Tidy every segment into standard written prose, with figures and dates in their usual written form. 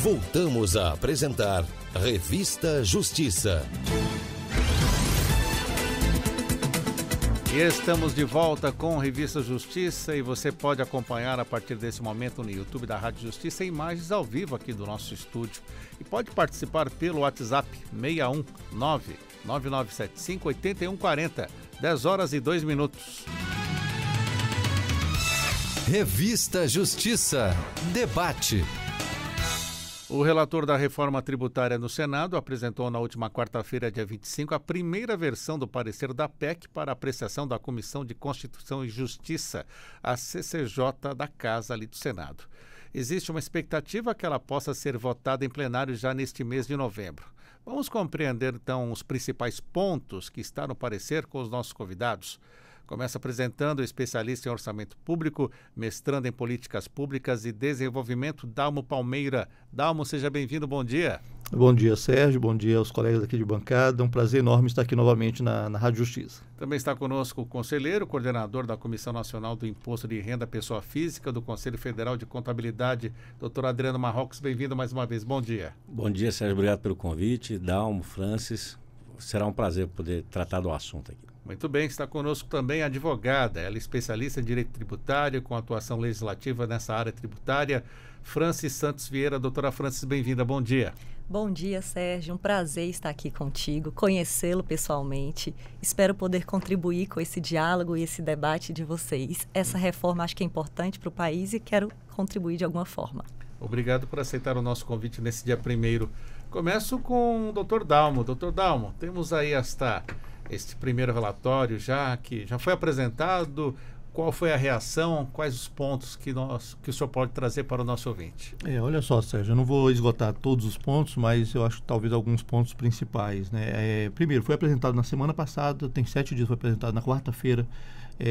Voltamos a apresentar Revista Justiça. E estamos de volta com Revista Justiça e você pode acompanhar a partir desse momento no YouTube da Rádio Justiça imagens ao vivo aqui do nosso estúdio. E pode participar pelo WhatsApp 619-9975-8140, 10 horas e 2 minutos. Revista Justiça. Debate. O relator da reforma tributária no Senado apresentou na última quarta-feira, dia 25, a primeira versão do parecer da PEC para apreciação da Comissão de Constituição e Justiça, a CCJ da Casa ali do Senado. Existe uma expectativa que ela possa ser votada em plenário já neste mês de novembro. Vamos compreender, então, os principais pontos que está no parecer com os nossos convidados. Começa apresentando o especialista em orçamento público, mestrando em políticas públicas e desenvolvimento, Dalmo Palmeira. Dalmo, seja bem-vindo, bom dia. Bom dia, Sérgio, bom dia aos colegas aqui de bancada. É um prazer enorme estar aqui novamente na Rádio Justiça. Também está conosco o conselheiro, coordenador da Comissão Nacional do Imposto de Renda Pessoa Física do Conselho Federal de Contabilidade, doutor Adriano Marrocos. Bem-vindo mais uma vez, bom dia. Bom dia, Sérgio, obrigado pelo convite. Dalmo, Francis, será um prazer poder tratar do assunto aqui. Muito bem, está conosco também a advogada, ela é especialista em direito tributário, com atuação legislativa nessa área tributária, Francis Santos Vieira. Doutora Francis, bem-vinda, bom dia. Bom dia, Sérgio, um prazer estar aqui contigo, conhecê-lo pessoalmente. Espero poder contribuir com esse diálogo e esse debate de vocês. Essa reforma acho que é importante para o país e quero contribuir de alguma forma. Obrigado por aceitar o nosso convite nesse dia 1º. Começo com o doutor Dalmo. Doutor Dalmo, temos aí este primeiro relatório que já foi apresentado. Qual foi a reação? Quais os pontos que o senhor pode trazer para o nosso ouvinte? Olha só, Sérgio, eu não vou esgotar todos os pontos, mas eu acho que talvez alguns pontos principais, né? Primeiro, foi apresentado na semana passada, tem 7 dias, foi apresentado na quarta-feira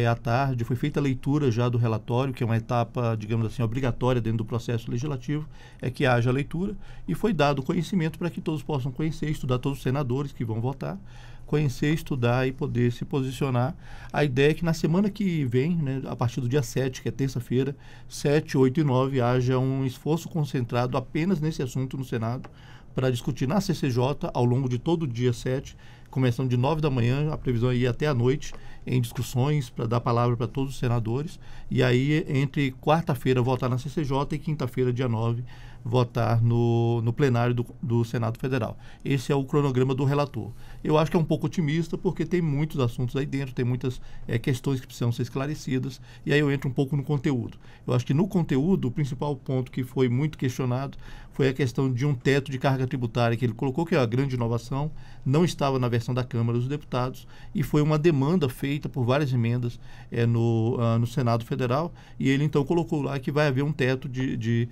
à tarde, foi feita a leitura já do relatório, que é uma etapa, digamos assim, obrigatória dentro do processo legislativo, é que haja a leitura, e foi dado conhecimento para que todos possam conhecer, estudar, todos os senadores que vão votar, conhecer, estudar e poder se posicionar. A ideia é que na semana que vem, né, a partir do dia 7, que é terça-feira, 7, 8 e 9, haja um esforço concentrado apenas nesse assunto no Senado, para discutir na CCJ ao longo de todo o dia 7, começando de 9 da manhã, a previsão é ir até a noite, em discussões, para dar palavra para todos os senadores, e aí entre quarta-feira votar na CCJ e quinta-feira, dia 9, votar no plenário do Senado Federal. Esse é o cronograma do relator. Eu acho que é um pouco otimista, porque tem muitos assuntos aí dentro, tem muitas questões que precisam ser esclarecidas, e aí eu entro um pouco no conteúdo. Eu acho que no conteúdo, o principal ponto que foi muito questionado foi a questão de um teto de carga tributária que ele colocou, que é a grande inovação, não estava na versão da Câmara dos Deputados, e foi uma demanda feita por várias emendas no Senado Federal, e ele então colocou lá que vai haver um teto de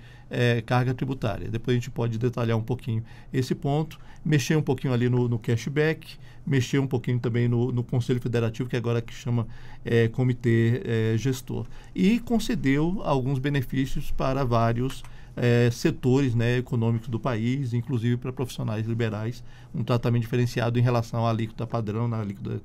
carga tributária. Depois a gente pode detalhar um pouquinho esse ponto, mexer um pouquinho ali no cashback, mexer um pouquinho também no Conselho Federativo, que agora que chama Comitê Gestor, e concedeu alguns benefícios para vários setores, né, econômicos do país, inclusive para profissionais liberais, um tratamento diferenciado em relação à alíquota padrão, na alíquota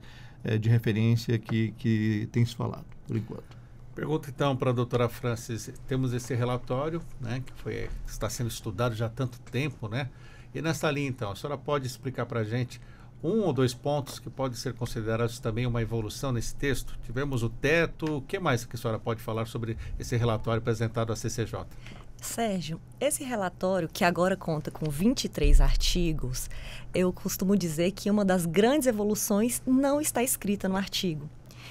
de referência que tem se falado, por enquanto. Pergunta então para a doutora Francis, temos esse relatório, né, que está sendo estudado já há tanto tempo, né? E nessa linha então, a senhora pode explicar para a gente um ou dois pontos que podem ser considerados também uma evolução nesse texto? Tivemos o teto, o que mais que a senhora pode falar sobre esse relatório apresentado à CCJ? Sérgio, esse relatório, que agora conta com 23 artigos, eu costumo dizer que uma das grandes evoluções não está escrita no artigo,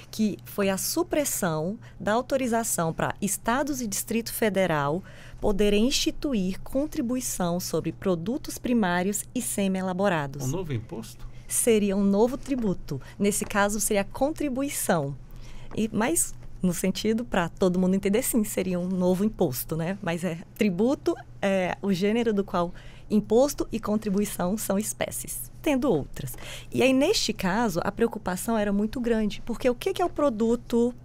que foi a supressão da autorização para Estados e Distrito Federal poderem instituir contribuição sobre produtos primários e semi-elaborados. Um novo imposto? Seria um novo tributo. Nesse caso, seria a contribuição. Mas, no sentido, para todo mundo entender, sim, seria um novo imposto, né? Mas tributo é o gênero do qual imposto e contribuição são espécies, tendo outras. E aí, neste caso, a preocupação era muito grande, porque o que é o produto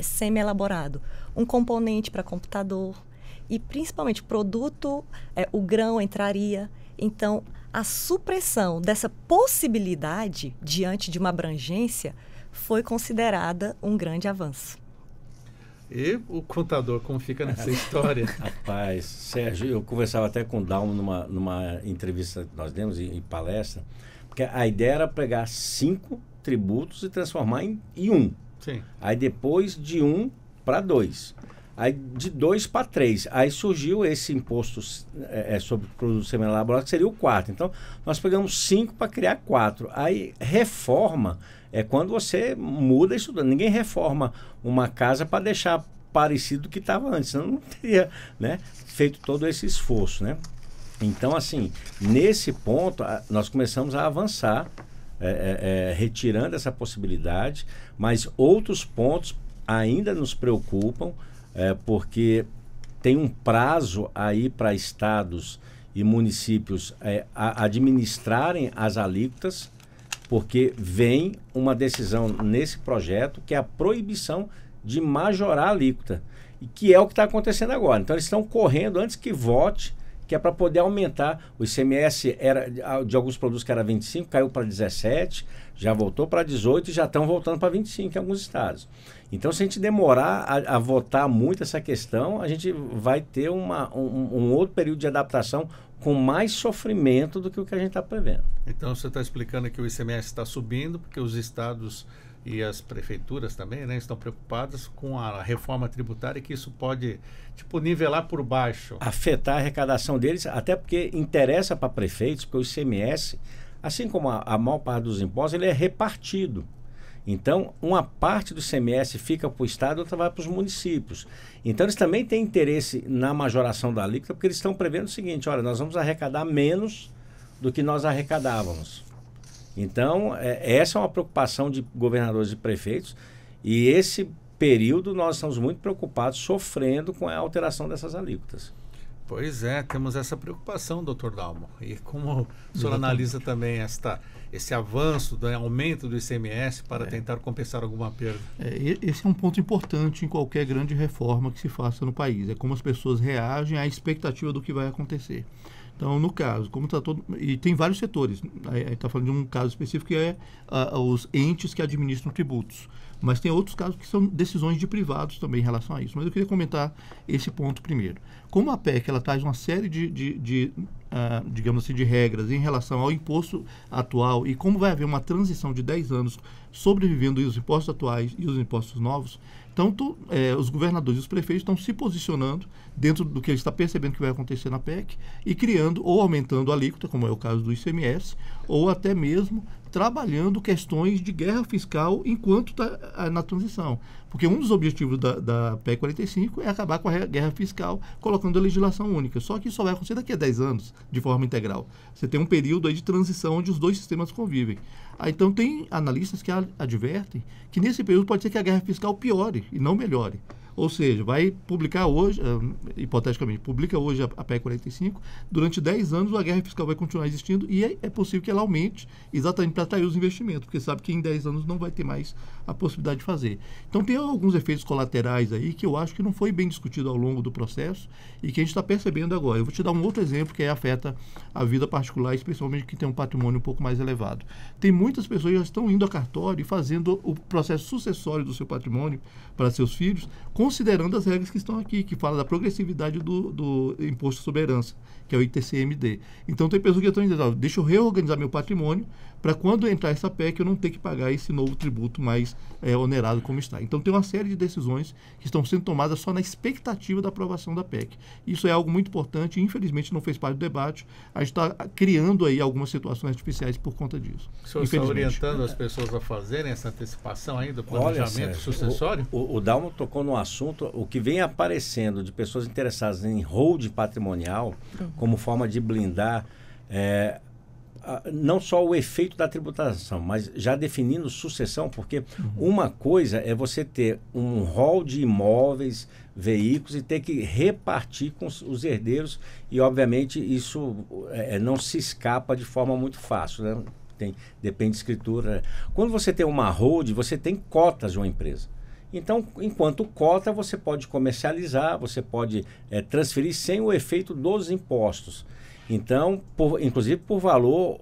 semi-elaborado? Um componente para computador e, principalmente, produto, o grão entraria. Então, a supressão dessa possibilidade diante de uma abrangência foi considerada um grande avanço. E o contador, como fica nessa história? Rapaz, Sérgio, eu conversava até com o Dalmo numa entrevista que nós demos em palestra, porque a ideia era pegar 5 tributos e transformar em 1. Sim. Aí depois de 1 para 2. Aí de 2 para 3. Aí surgiu esse imposto sobre produtos semi-elaborados, que seria o 4. Então, nós pegamos 5 para criar 4. Aí, reforma é quando você muda isso. Ninguém reforma uma casa para deixar parecido do que estava antes. Senão não teria, né, feito todo esse esforço, né? Então, assim, nesse ponto, nós começamos a avançar, retirando essa possibilidade, mas outros pontos ainda nos preocupam, porque tem um prazo aí para estados e municípios administrarem as alíquotas, porque vem uma decisão nesse projeto que é a proibição de majorar a alíquota, e que é o que está acontecendo agora. Então eles estão correndo antes que vote, que é para poder aumentar. O ICMS era de alguns produtos que era 25, caiu para 17, já voltou para 18 e já estão voltando para 25 em alguns estados. Então, se a gente demorar a votar muito essa questão, a gente vai ter um outro período de adaptação com mais sofrimento do que o que a gente está prevendo. Então, você está explicando que o ICMS está subindo, porque os estados e as prefeituras também, né, estão preocupadas com a reforma tributária, que isso pode, nivelar por baixo. Afetar a arrecadação deles, até porque interessa para prefeitos, porque o ICMS, assim como a maior parte dos impostos, ele é repartido. Então, uma parte do ICMS fica para o Estado e outra vai para os municípios. Então, eles também têm interesse na majoração da alíquota, porque eles estão prevendo o seguinte: olha, nós vamos arrecadar menos do que nós arrecadávamos. Então, essa é uma preocupação de governadores e prefeitos, e esse período nós estamos muito preocupados, sofrendo com a alteração dessas alíquotas. Pois é, temos essa preocupação, doutor Dalmo. E como o senhor analisa também esse avanço do aumento do ICMS para tentar compensar alguma perda? Esse é um ponto importante em qualquer grande reforma que se faça no país. É como as pessoas reagem à expectativa do que vai acontecer. Então, no caso, como está todo... E tem vários setores. Está falando de um caso específico que é os entes que administram tributos. Mas tem outros casos que são decisões de privados também em relação a isso. Mas eu queria comentar esse ponto primeiro. Como a PEC ela traz uma série digamos assim, de regras em relação ao imposto atual, e como vai haver uma transição de 10 anos sobrevivendo os impostos atuais e os impostos novos, tanto os governadores e os prefeitos estão se posicionando dentro do que eles estão percebendo que vai acontecer na PEC e criando ou aumentando a alíquota, como é o caso do ICMS, ou até mesmo trabalhando questões de guerra fiscal enquanto está na transição. Porque um dos objetivos da PEC 45 é acabar com a guerra fiscal colocando a legislação única. Só que isso só vai acontecer daqui a 10 anos, de forma integral. Você tem um período aí de transição onde os dois sistemas convivem. Então, tem analistas que advertem que nesse período pode ser que a guerra fiscal piore e não melhore. Ou seja, vai publicar hoje, hipoteticamente, publica hoje a PEC 45, durante 10 anos a guerra fiscal vai continuar existindo e é possível que ela aumente exatamente para atrair os investimentos, porque sabe que em 10 anos não vai ter mais a possibilidade de fazer. Então tem alguns efeitos colaterais aí que eu acho que não foi bem discutido ao longo do processo e que a gente está percebendo agora. Eu vou te dar um outro exemplo que afeta a vida particular, especialmente quem tem um patrimônio um pouco mais elevado. Tem muitas pessoas que já estão indo a cartório e fazendo o processo sucessório do seu patrimônio para seus filhos, considerando as regras que estão aqui, que fala da progressividade do imposto sobre herança, que é o ITCMD. Então tem pessoas que estão dizendo, deixa eu reorganizar meu patrimônio para quando entrar essa PEC eu não ter que pagar esse novo tributo mais onerado como está. Então tem uma série de decisões que estão sendo tomadas só na expectativa da aprovação da PEC. Isso é algo muito importante e infelizmente não fez parte do debate. A gente está criando aí algumas situações artificiais por conta disso. O senhor está orientando as pessoas a fazerem essa antecipação aí do planejamento sucessório? O Dalmo tocou no assunto, o que vem aparecendo de pessoas interessadas em hold patrimonial como forma de blindar não só o efeito da tributação, mas já definindo sucessão, porque uma coisa é você ter um rol de imóveis, veículos e ter que repartir com os herdeiros e, obviamente, isso não se escapa de forma muito fácil, né? Depende de escritura. Quando você tem uma hold, você tem cotas de uma empresa. Então, enquanto cota, você pode comercializar, você pode transferir sem o efeito dos impostos. Então, inclusive por valor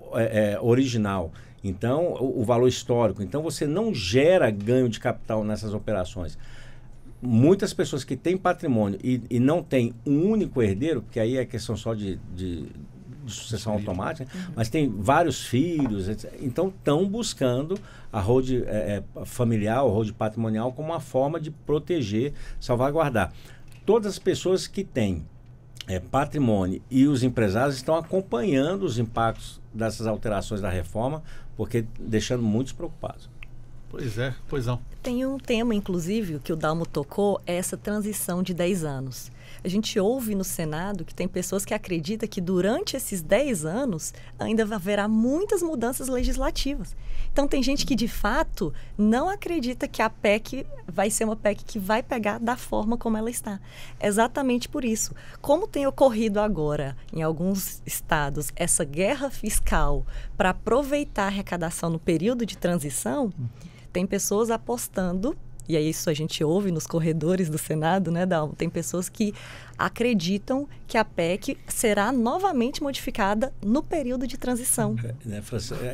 original. Então, o valor histórico. Então, você não gera ganho de capital nessas operações. muitas pessoas que têm patrimônio e não têm um único herdeiro, porque aí é questão só de sucessão automática, mas tem vários filhos, etc. Então estão buscando a holding familiar, o holding patrimonial, como uma forma de proteger, salvaguardar. Todas as pessoas que têm patrimônio e os empresários estão acompanhando os impactos dessas alterações da reforma, porque deixando muitos preocupados. Pois não. Tem um tema, inclusive, que o Dalmo tocou, é essa transição de 10 anos. A gente ouve no Senado que tem pessoas que acreditam que durante esses 10 anos ainda haverá muitas mudanças legislativas. Então, tem gente que, de fato, não acredita que a PEC vai ser uma PEC que vai pegar da forma como ela está. Exatamente por isso. Como tem ocorrido agora, em alguns estados, essa guerra fiscal para aproveitar a arrecadação no período de transição, tem pessoas apostando, e é isso a gente ouve nos corredores do Senado, né, Dalmo? Tem pessoas que acreditam que a PEC será novamente modificada no período de transição.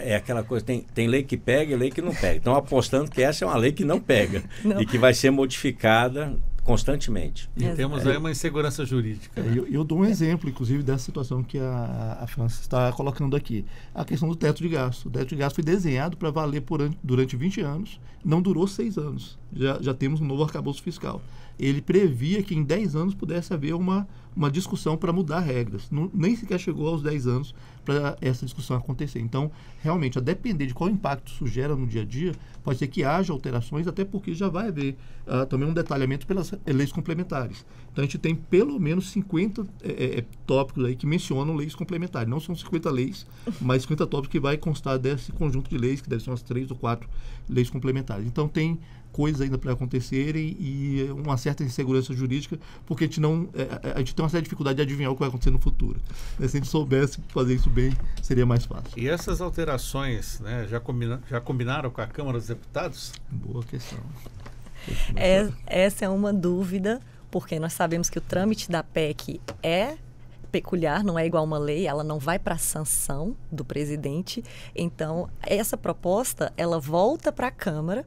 É aquela coisa, tem lei que pega e lei que não pega. Estão apostando que essa é uma lei que não pega e que vai ser modificada constantemente. E temos aí uma insegurança jurídica. Eu dou um exemplo, inclusive, dessa situação que a França está colocando aqui. A questão do teto de gasto. O teto de gasto foi desenhado para valer durante 20 anos, não durou 6 anos. Já temos um novo arcabouço fiscal. Ele previa que em 10 anos pudesse haver uma discussão para mudar regras. Nem sequer chegou aos 10 anos para essa discussão acontecer. Então, realmente, a depender de qual impacto isso gera no dia a dia, pode ser que haja alterações, até porque já vai haver também um detalhamento pelas leis complementares. Então, a gente tem pelo menos 50 tópicos aí que mencionam leis complementares. Não são 50 leis, mas 50 tópicos que vai constar desse conjunto de leis, que devem ser umas 3 ou 4 leis complementares. Então, tem coisas ainda para acontecerem e uma certa insegurança jurídica, porque a gente tem uma certa dificuldade de adivinhar o que vai acontecer no futuro. Se a gente soubesse fazer isso bem, seria mais fácil. E essas alterações, né, já combinaram com a Câmara dos Deputados? Boa questão. Essa é uma dúvida, porque nós sabemos que o trâmite da PEC é peculiar, não é igual uma lei, ela não vai para a sanção do presidente. Então, essa proposta, ela volta para a Câmara.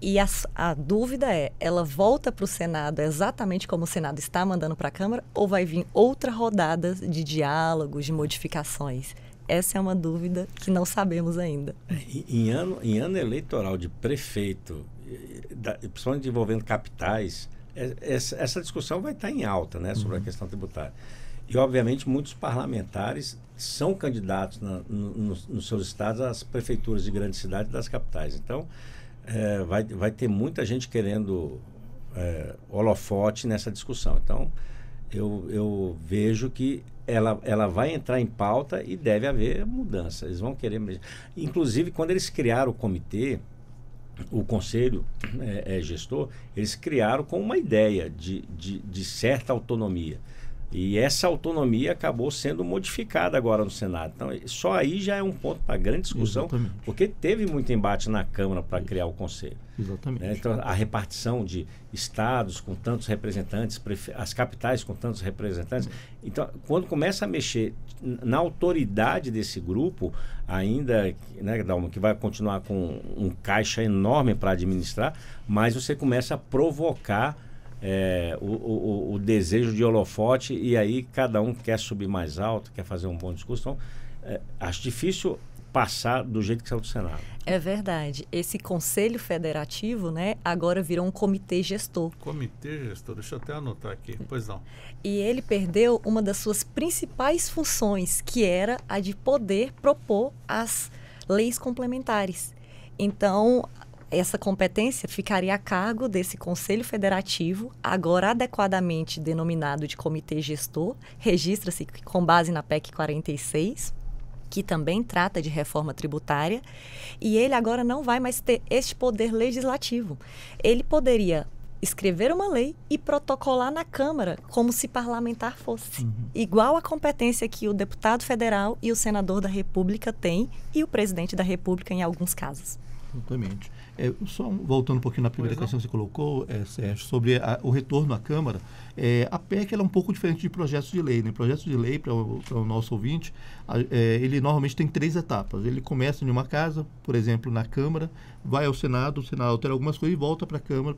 E a dúvida ela volta para o Senado exatamente como o Senado está mandando para a Câmara, ou vai vir outra rodada de diálogos, de modificações? Essa é uma dúvida que não sabemos ainda. Em ano eleitoral de prefeito, principalmente envolvendo capitais, essa discussão vai estar em alta, né, sobre a questão tributária. E, obviamente, muitos parlamentares são candidatos nos seus estados às prefeituras de grandes cidades e das capitais. Então, vai ter muita gente querendo holofote nessa discussão. Então, eu vejo que ela vai entrar em pauta e deve haver mudança. Eles vão querer... Inclusive, quando eles criaram o comitê, o conselho gestor, eles criaram com uma ideia de certa autonomia. E essa autonomia acabou sendo modificada agora no Senado. Então, só aí já é um ponto para grande discussão, exatamente, porque teve muito embate na Câmara para criar o Conselho. Exatamente. Então, a repartição de estados com tantos representantes, as capitais com tantos representantes. Então, quando começa a mexer na autoridade desse grupo, ainda, né, Dalmo, que vai continuar com um caixa enorme para administrar, mas você começa a provocar o desejo de holofote, e aí cada um quer subir mais alto, quer fazer um bom discurso. Então, acho difícil passar do jeito que saiu do Senado. É verdade. Esse Conselho Federativo, né, agora virou um comitê gestor. Comitê gestor, deixa eu até anotar aqui. Pois não. E ele perdeu uma das suas principais funções, que era a de poder propor as leis complementares. Então, essa competência ficaria a cargo desse Conselho Federativo, agora adequadamente denominado de Comitê Gestor, registra-se com base na PEC 46, que também trata de reforma tributária, e ele agora não vai mais ter este poder legislativo. Ele poderia escrever uma lei e protocolar na Câmara como se parlamentar fosse. Igual a competência que o deputado federal e o senador da República têm, e o presidente da República em alguns casos. Exatamente. Só voltando um pouquinho na primeira questão que você colocou, Sérgio, sobre o retorno à Câmara, a PEC ela é um pouco diferente de projetos de lei. Né? Projetos de lei, para o nosso ouvinte, ele normalmente tem 3 etapas. Ele começa em uma casa, por exemplo, na Câmara, vai ao Senado, o Senado altera algumas coisas e volta para a Câmara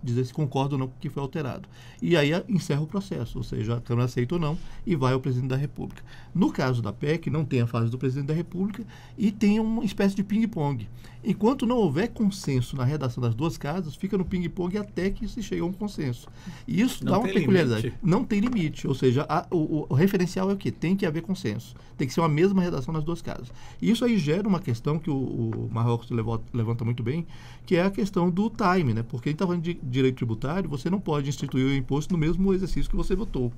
dizer se concorda ou não com o que foi alterado. E aí encerra o processo, ou seja, a Câmara aceita ou não e vai ao Presidente da República. No caso da PEC, não tem a fase do Presidente da República e tem uma espécie de ping-pong. Enquanto não houver consenso na redação das 2 casas, fica no ping-pong até que se chegue a um consenso. E isso dá uma peculiaridade. Limite. Não tem limite. Ou seja, o referencial é o quê? Tem que haver consenso. Tem que ser uma mesma redação nas 2 casas. E isso aí gera uma questão que o Marrocos levanta muito bem, que é a questão do time, né? Porque a gente está falando de direito tributário, você não pode instituir o imposto no mesmo exercício que você votou.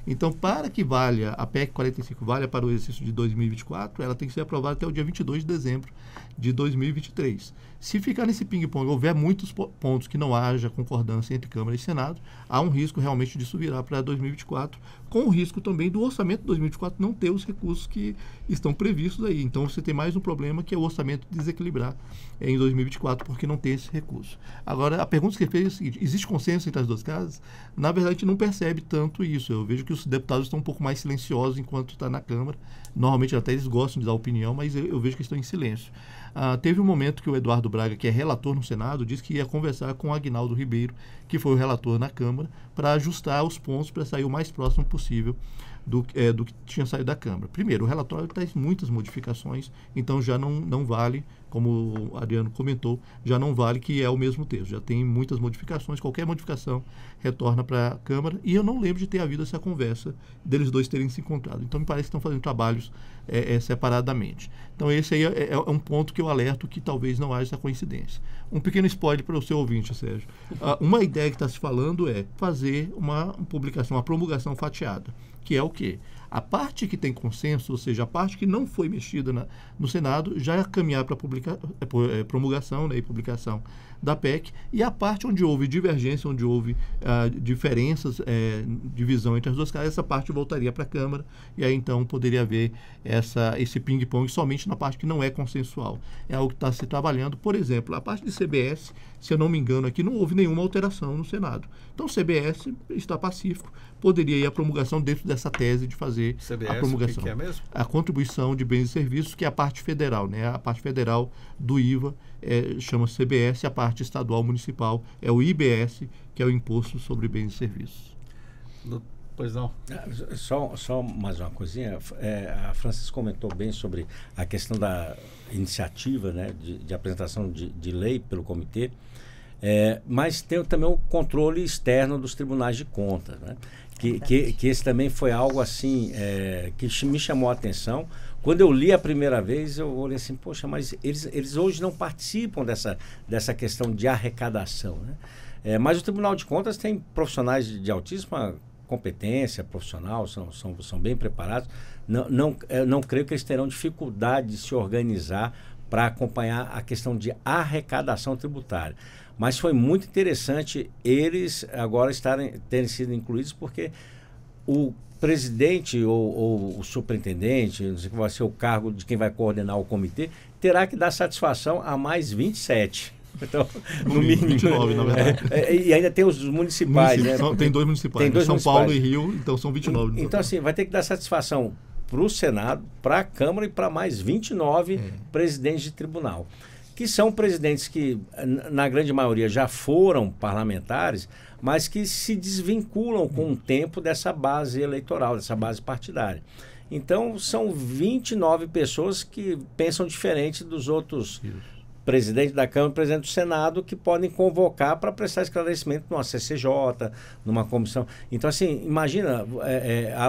Então, para que valha, a PEC 45 valha para o exercício de 2024, ela tem que ser aprovada até o dia 22 de dezembro de 2023. Se ficar nesse ping-pong, houver muitos pontos que não haja concordância entre Câmara e Senado, há um risco realmente disso virar para 2024, com o risco também do orçamento de 2024 não ter os recursos que estão previstos aí. Então, você tem mais um problema, que é o orçamento desequilibrar em 2024, porque não tem esse recurso. Agora, a pergunta que você fez é a seguinte: existe consenso entre as 2 casas? Na verdade, a gente não percebe tanto isso. Eu vejo que os deputados estão um pouco mais silenciosos enquanto está na Câmara. Normalmente, até eles gostam de dar opinião, mas eu vejo que estão em silêncio. Teve um momento que o Eduardo Braga, que é relator no Senado, disse que ia conversar com o Aguinaldo Ribeiro, que foi o relator na Câmara, para ajustar os pontos para sair o mais próximo possível do que tinha saído da Câmara. Primeiro, o relatório traz muitas modificações, então já não vale, como o Adriano comentou, já não vale que é o mesmo texto, já tem muitas modificações, qualquer modificação retorna para a Câmara, e eu não lembro de ter havido essa conversa deles 2 terem se encontrado. Então, me parece que estão fazendo trabalhos separadamente. Então, esse aí é um ponto que eu alerto que talvez não haja essa coincidência. Um pequeno spoiler para o seu ouvinte, Sérgio. Uma ideia que está se falando é fazer uma publicação, uma promulgação fatiada, que é o quê? A parte que tem consenso, ou seja, a parte que não foi mexida no Senado, já caminhar para promulgação, né, e publicação da PEC, e a parte onde houve divergência, onde houve diferenças, divisão entre as 2 casas, essa parte voltaria para a Câmara, e aí então poderia haver esse ping-pong somente na parte que não é consensual. É algo que está se trabalhando. Por exemplo, a parte de CBS, se eu não me engano aqui, não houve nenhuma alteração no Senado. Então, o CBS está pacífico, poderia ir à promulgação dentro dessa tese de fazer CBS, a promulgação. O que é mesmo? A contribuição de bens e serviços, que é a parte federal, né? A parte federal do IVA chama CBS, a parte estadual municipal é o IBS, que é o Imposto sobre Bens e Serviços. Pois não. Só mais uma coisinha. A Francis comentou bem sobre a questão da iniciativa, né, de apresentação de lei pelo comitê, mas tem também o controle externo dos tribunais de contas, né? Que esse também foi algo assim que me chamou a atenção. Quando eu li a primeira vez, eu olhei assim, poxa, mas eles hoje não participam dessa questão de arrecadação, né? Mas o Tribunal de Contas tem profissionais de altíssima competência profissional, são bem preparados. Não creio que eles terão dificuldade de se organizar para acompanhar a questão de arrecadação tributária. Mas foi muito interessante eles agora terem sido incluídos, porque o presidente ou o superintendente, não sei qual vai ser o cargo de quem vai coordenar o comitê, terá que dar satisfação a mais 27. Então, no mínimo. 29, na verdade. E ainda tem os municipais, né? Tem 2 municipais, Tem 2 São municipais. Paulo e Rio, então são 29. Então, assim, vai ter que dar satisfação para o Senado, para a Câmara e para mais 29 presidentes de tribunal, que são presidentes que, na grande maioria, já foram parlamentares, mas que se desvinculam com o tempo dessa base eleitoral, dessa base partidária. Então, são 29 pessoas que pensam diferente dos outros presidente da Câmara e presidente do Senado, que podem convocar para prestar esclarecimento numa CCJ, numa comissão. Então, assim, imagina,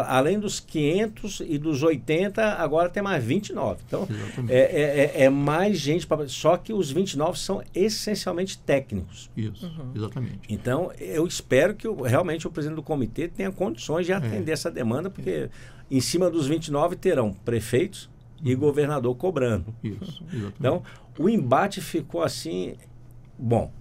além dos 500 e dos 80, agora tem mais 29. Então, é mais gente, só que os 29 são essencialmente técnicos. Isso, exatamente. Então, eu espero que realmente o presidente do comitê tenha condições de atender essa demanda, porque em cima dos 29 terão prefeitos e governador cobrando. Isso, exatamente. Então, o embate ficou assim, bom,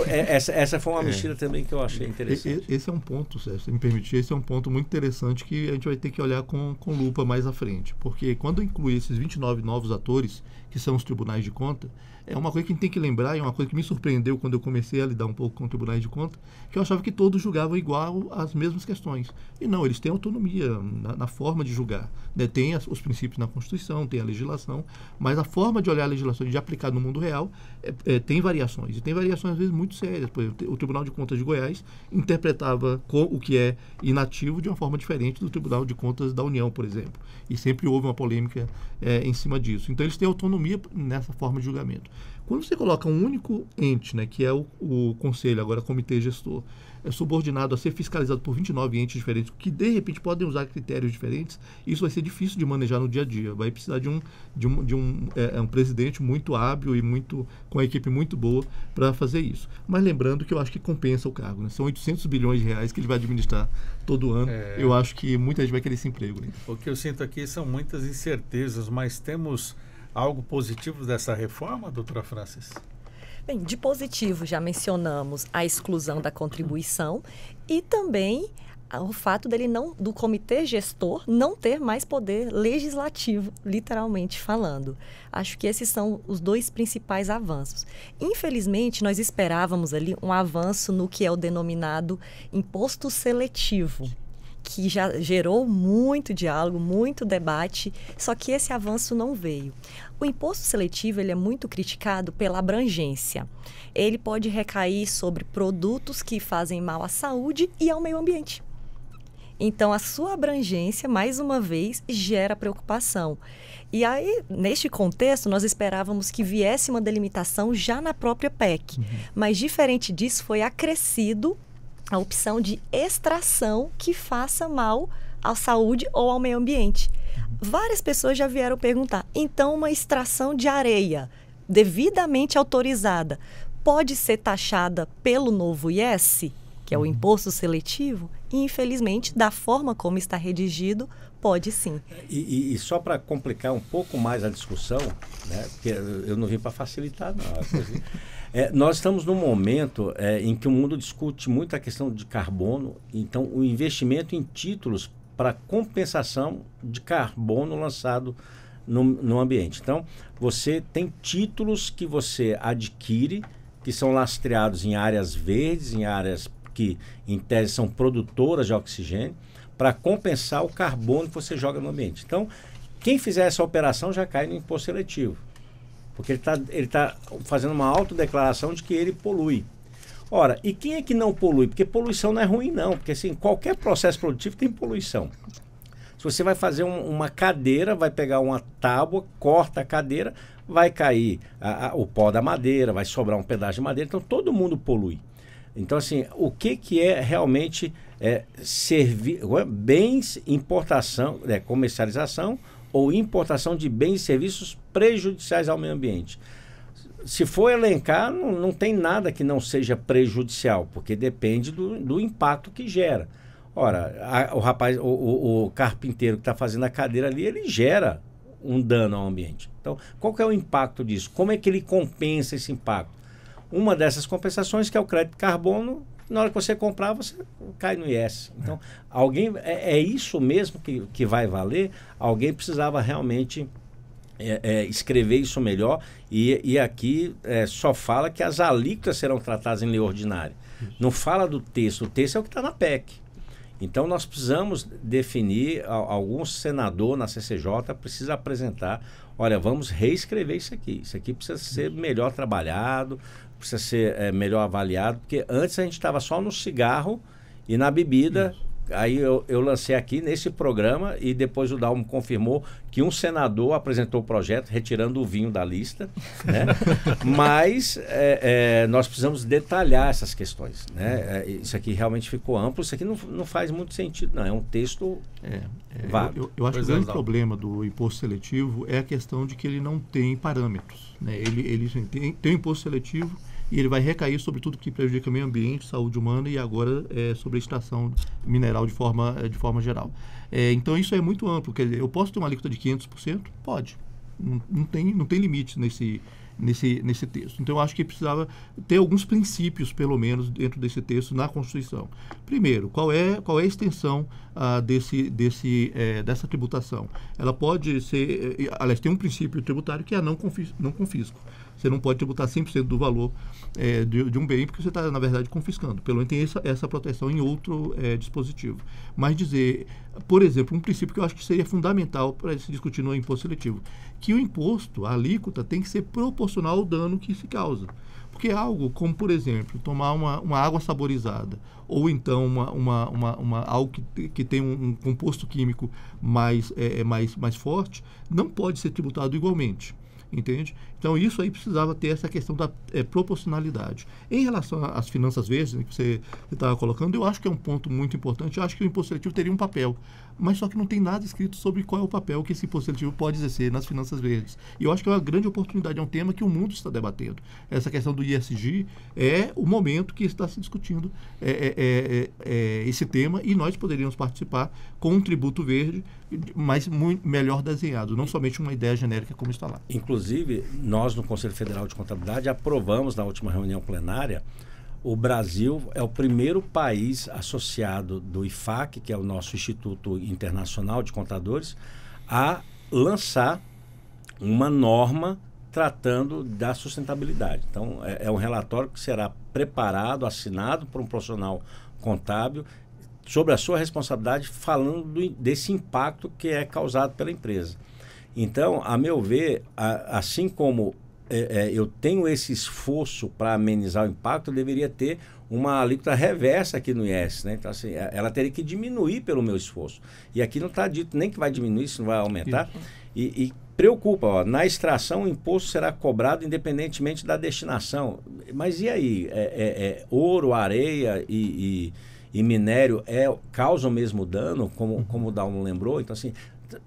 Essa foi uma mexida também que eu achei interessante. Esse é um ponto, Sérgio, se me permitir, esse é um ponto muito interessante que a gente vai ter que olhar com lupa mais à frente. Porque quando inclui esses 29 novos atores, que são os tribunais de conta, é uma coisa que a gente tem que lembrar, e é uma coisa que me surpreendeu quando eu comecei a lidar um pouco com tribunais de conta, que eu achava que todos julgavam igual as mesmas questões. E não, eles têm autonomia na forma de julgar. Né? Tem os princípios na Constituição, tem a legislação, mas a forma de olhar a legislação e de aplicar no mundo real tem variações. E tem variações, às vezes, muito sérias. Por exemplo, o Tribunal de Contas de Goiás interpretava o que é inativo de uma forma diferente do Tribunal de Contas da União, por exemplo. E sempre houve uma polêmica em cima disso. Então, eles têm autonomia nessa forma de julgamento. Quando você coloca um único ente, né, que é o conselho, agora comitê gestor, é subordinado a ser fiscalizado por 29 entes diferentes, que de repente podem usar critérios diferentes, isso vai ser difícil de manejar no dia a dia. Vai precisar de um presidente muito hábil e com uma equipe muito boa para fazer isso. Mas lembrando que eu acho que compensa o cargo. Né? São 800 bilhões de reais que ele vai administrar todo ano. Eu acho que muita gente vai querer esse emprego. Né? O que eu sinto aqui são muitas incertezas, mas temos algo positivo dessa reforma, doutora Francis? Bem, de positivo já mencionamos a exclusão da contribuição e também o fato do comitê gestor não ter mais poder legislativo, literalmente falando. Acho que esses são os dois principais avanços. Infelizmente, nós esperávamos ali um avanço no que é o denominado imposto seletivo, que já gerou muito diálogo, muito debate, só que esse avanço não veio. O imposto seletivo ele é muito criticado pela abrangência. Ele pode recair sobre produtos que fazem mal à saúde e ao meio ambiente. Então, a sua abrangência, mais uma vez, gera preocupação. E aí, neste contexto, nós esperávamos que viesse uma delimitação já na própria PEC. Mas, diferente disso, foi acrescido a opção de extração que faça mal à saúde ou ao meio ambiente. Várias pessoas já vieram perguntar, então uma extração de areia devidamente autorizada pode ser taxada pelo novo IS, que é o imposto seletivo? E, infelizmente, da forma como está redigido, pode sim. E só para complicar um pouco mais a discussão, né, porque eu não vim para facilitar, não. Nós estamos num momento em que o mundo discute muito a questão de carbono, então o investimento em títulos para compensação de carbono lançado no ambiente. Então, você tem títulos que você adquire, que são lastreados em áreas verdes, em áreas que, em tese, são produtoras de oxigênio, para compensar o carbono que você joga no ambiente. Então, quem fizer essa operação já cai no imposto seletivo, porque ele tá fazendo uma autodeclaração de que ele polui. Ora, e quem é que não polui? Porque poluição não é ruim, não. Porque, assim, qualquer processo produtivo tem poluição. Se você vai fazer uma cadeira, vai pegar uma tábua, corta a cadeira, vai cair o pó da madeira, vai sobrar um pedaço de madeira. Então, todo mundo polui. Então, assim, o que é realmente bens, importação, comercialização ou importação de bens e serviços prejudiciais ao meio ambiente? Se for elencar, não tem nada que não seja prejudicial, porque depende do impacto que gera. Ora, o carpinteiro que está fazendo a cadeira ali, ele gera um dano ao ambiente. Então, qual que é o impacto disso? Como é que ele compensa esse impacto? Uma dessas compensações, que é o crédito de carbono, na hora que você comprar, você cai no IS. Então, é isso mesmo que vai valer? Alguém precisava realmente escrever isso melhor, e aqui só fala que as alíquotas serão tratadas em lei ordinária. Não fala do texto. O texto é o que está na PEC. Então, nós precisamos definir, algum senador na CCJ precisa apresentar, olha, vamos reescrever isso aqui precisa ser melhor trabalhado, precisa ser melhor avaliado, porque antes a gente estava só no cigarro e na bebida. Aí eu lancei aqui nesse programa, e depois o Dalmo confirmou que um senador apresentou o projeto retirando o vinho da lista, né? Mas nós precisamos detalhar essas questões, né? Isso aqui realmente ficou amplo, isso aqui não faz muito sentido, não. É um texto vago. Eu acho que o grande problema do imposto seletivo é a questão de que ele não tem parâmetros, né? Ele tem um imposto seletivo, e ele vai recair sobre tudo que prejudica o meio ambiente, saúde humana, e agora sobre a extração mineral de forma geral. Então, isso é muito amplo. Quer dizer, eu posso ter uma alíquota de 500%? Pode. Não tem limite nesse texto. Então, eu acho que precisava ter alguns princípios, pelo menos, dentro desse texto na Constituição. Primeiro, qual é a extensão dessa tributação? Ela pode ser... aliás, tem um princípio tributário que é não confisco. Você não pode tributar 100% do valor de um bem, porque você está, na verdade, confiscando. Pelo menos tem essa proteção em outro dispositivo. Mas dizer, por exemplo, um princípio que eu acho que seria fundamental para se discutir no imposto seletivo, que o imposto, a alíquota, tem que ser proporcional ao dano que se causa. Porque é algo como, por exemplo, tomar uma água saborizada, ou então algo que tem um composto químico mais forte, não pode ser tributado igualmente. Entende? Então, isso aí precisava ter essa questão da proporcionalidade. Em relação às finanças verdes, que você estava colocando, eu acho que é um ponto muito importante. Eu acho que o imposto seletivo teria um papel, mas só que não tem nada escrito sobre qual é o papel que esse imposto seletivo pode exercer nas finanças verdes. E eu acho que é uma grande oportunidade, é um tema que o mundo está debatendo. Essa questão do ESG é o momento que está se discutindo esse tema, e nós poderíamos participar com um tributo verde, mas muito melhor desenhado, não somente uma ideia genérica como está lá. Inclusive, nós no Conselho Federal de Contabilidade aprovamos na última reunião plenária, o Brasil é o primeiro país associado do IFAC, que é o nosso Instituto Internacional de Contadores, a lançar uma norma tratando da sustentabilidade. Então, é um relatório que será preparado, assinado por um profissional contábil, sobre a sua responsabilidade, falando desse impacto que é causado pela empresa. Então, a meu ver, assim como eu tenho esse esforço para amenizar o impacto, eu deveria ter uma alíquota reversa aqui no IS, né? Então, assim, ela teria que diminuir pelo meu esforço. E aqui não está dito nem que vai diminuir, se não vai aumentar. E preocupa, ó, na extração o imposto será cobrado independentemente da destinação. Mas e aí? Ouro, areia e minério causam o mesmo dano, como o Dalmo lembrou? Então, assim,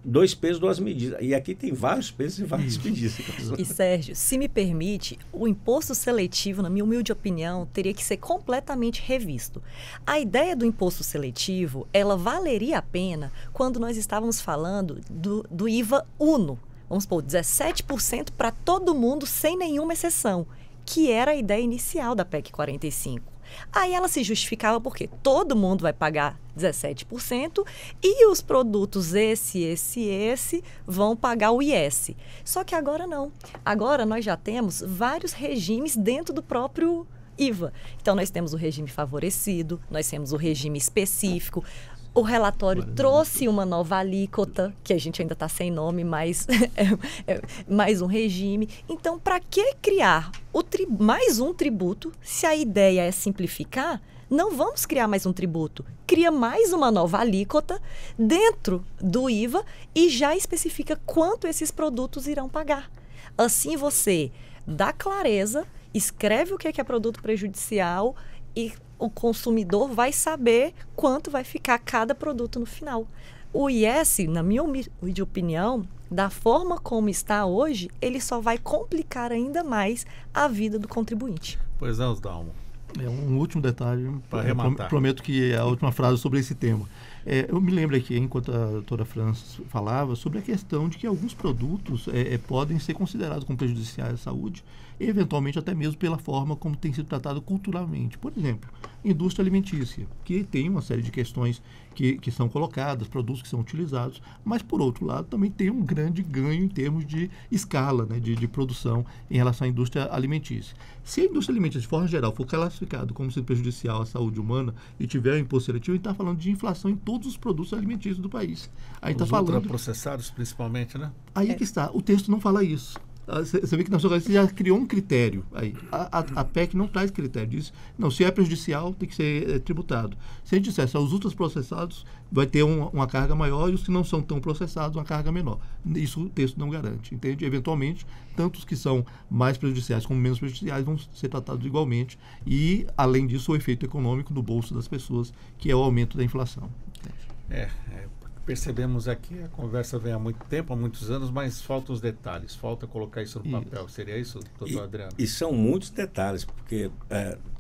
2 pesos, 2 medidas. E aqui tem vários pesos e várias medidas. E, Sérgio, se me permite, o imposto seletivo, na minha humilde opinião, teria que ser completamente revisto. A ideia do imposto seletivo, ela valeria a pena quando nós estávamos falando do IVA uno. Vamos supor, 17% para todo mundo, sem nenhuma exceção, que era a ideia inicial da PEC 45. Aí ela se justificava porque todo mundo vai pagar 17% e os produtos esse vão pagar o IS. Só que agora não. Agora nós já temos vários regimes dentro do próprio IVA. Então nós temos o regime favorecido, nós temos o regime específico. O relatório trouxe uma nova alíquota, que a gente ainda está sem nome, mas mais um regime. Então, para que criar mais um tributo, se a ideia é simplificar? Não vamos criar mais um tributo. Cria mais uma nova alíquota dentro do IVA e já especifica quanto esses produtos irão pagar. Assim você dá clareza, escreve o que é produto prejudicial e o consumidor vai saber quanto vai ficar cada produto no final. O IS, na minha humilde opinião, da forma como está hoje, ele só vai complicar ainda mais a vida do contribuinte. Pois não, Dalmo. Um último detalhe, prometo que é a última frase sobre esse tema. Eu me lembro aqui, enquanto a doutora França falava, sobre a questão de que alguns produtos podem ser considerados como prejudiciais à saúde, eventualmente até mesmo pela forma como tem sido tratado culturalmente. Por exemplo, indústria alimentícia, que tem uma série de questões que são colocadas, produtos que são utilizados, mas, por outro lado, também tem um grande ganho em termos de escala, né, de produção em relação à indústria alimentícia. Se a indústria alimentícia, de forma geral, for classificada como sendo prejudicial à saúde humana e tiver um imposto seletivo, a gente está falando de inflação em todos os produtos alimentícios do país. Os ultraprocessados, principalmente, né? Aí é que está. O texto não fala isso. Você vê que na sua cabeça você já criou um critério aí. A PEC não traz critério. Diz, não, se é prejudicial, tem que ser tributado. Se a gente dissesse, os ultraprocessados vai ter uma carga maior e os que não são tão processados, uma carga menor. Isso o texto não garante, entende? Eventualmente, tanto os que são mais prejudiciais como menos prejudiciais vão ser tratados igualmente. E, além disso, o efeito econômico no bolso das pessoas, que é o aumento da inflação. Percebemos aqui, a conversa vem há muito tempo, há muitos anos, mas faltam os detalhes, falta colocar isso no papel. Seria isso, doutor Adriano? E são muitos detalhes, porque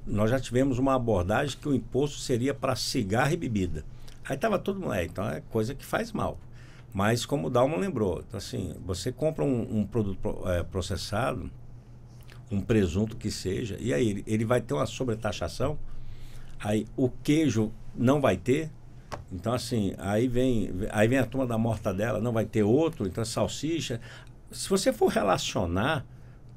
nós já tivemos uma abordagem que o imposto seria para cigarro e bebida. Aí estava todo mundo, então é coisa que faz mal. Mas como o Dalmo lembrou, então, assim, você compra um produto processado, um presunto que seja, e aí ele vai ter uma sobretaxação, aí o queijo não vai ter, então assim, aí vem a turma da mortadela, não vai ter outro, então salsicha. Se você for relacionar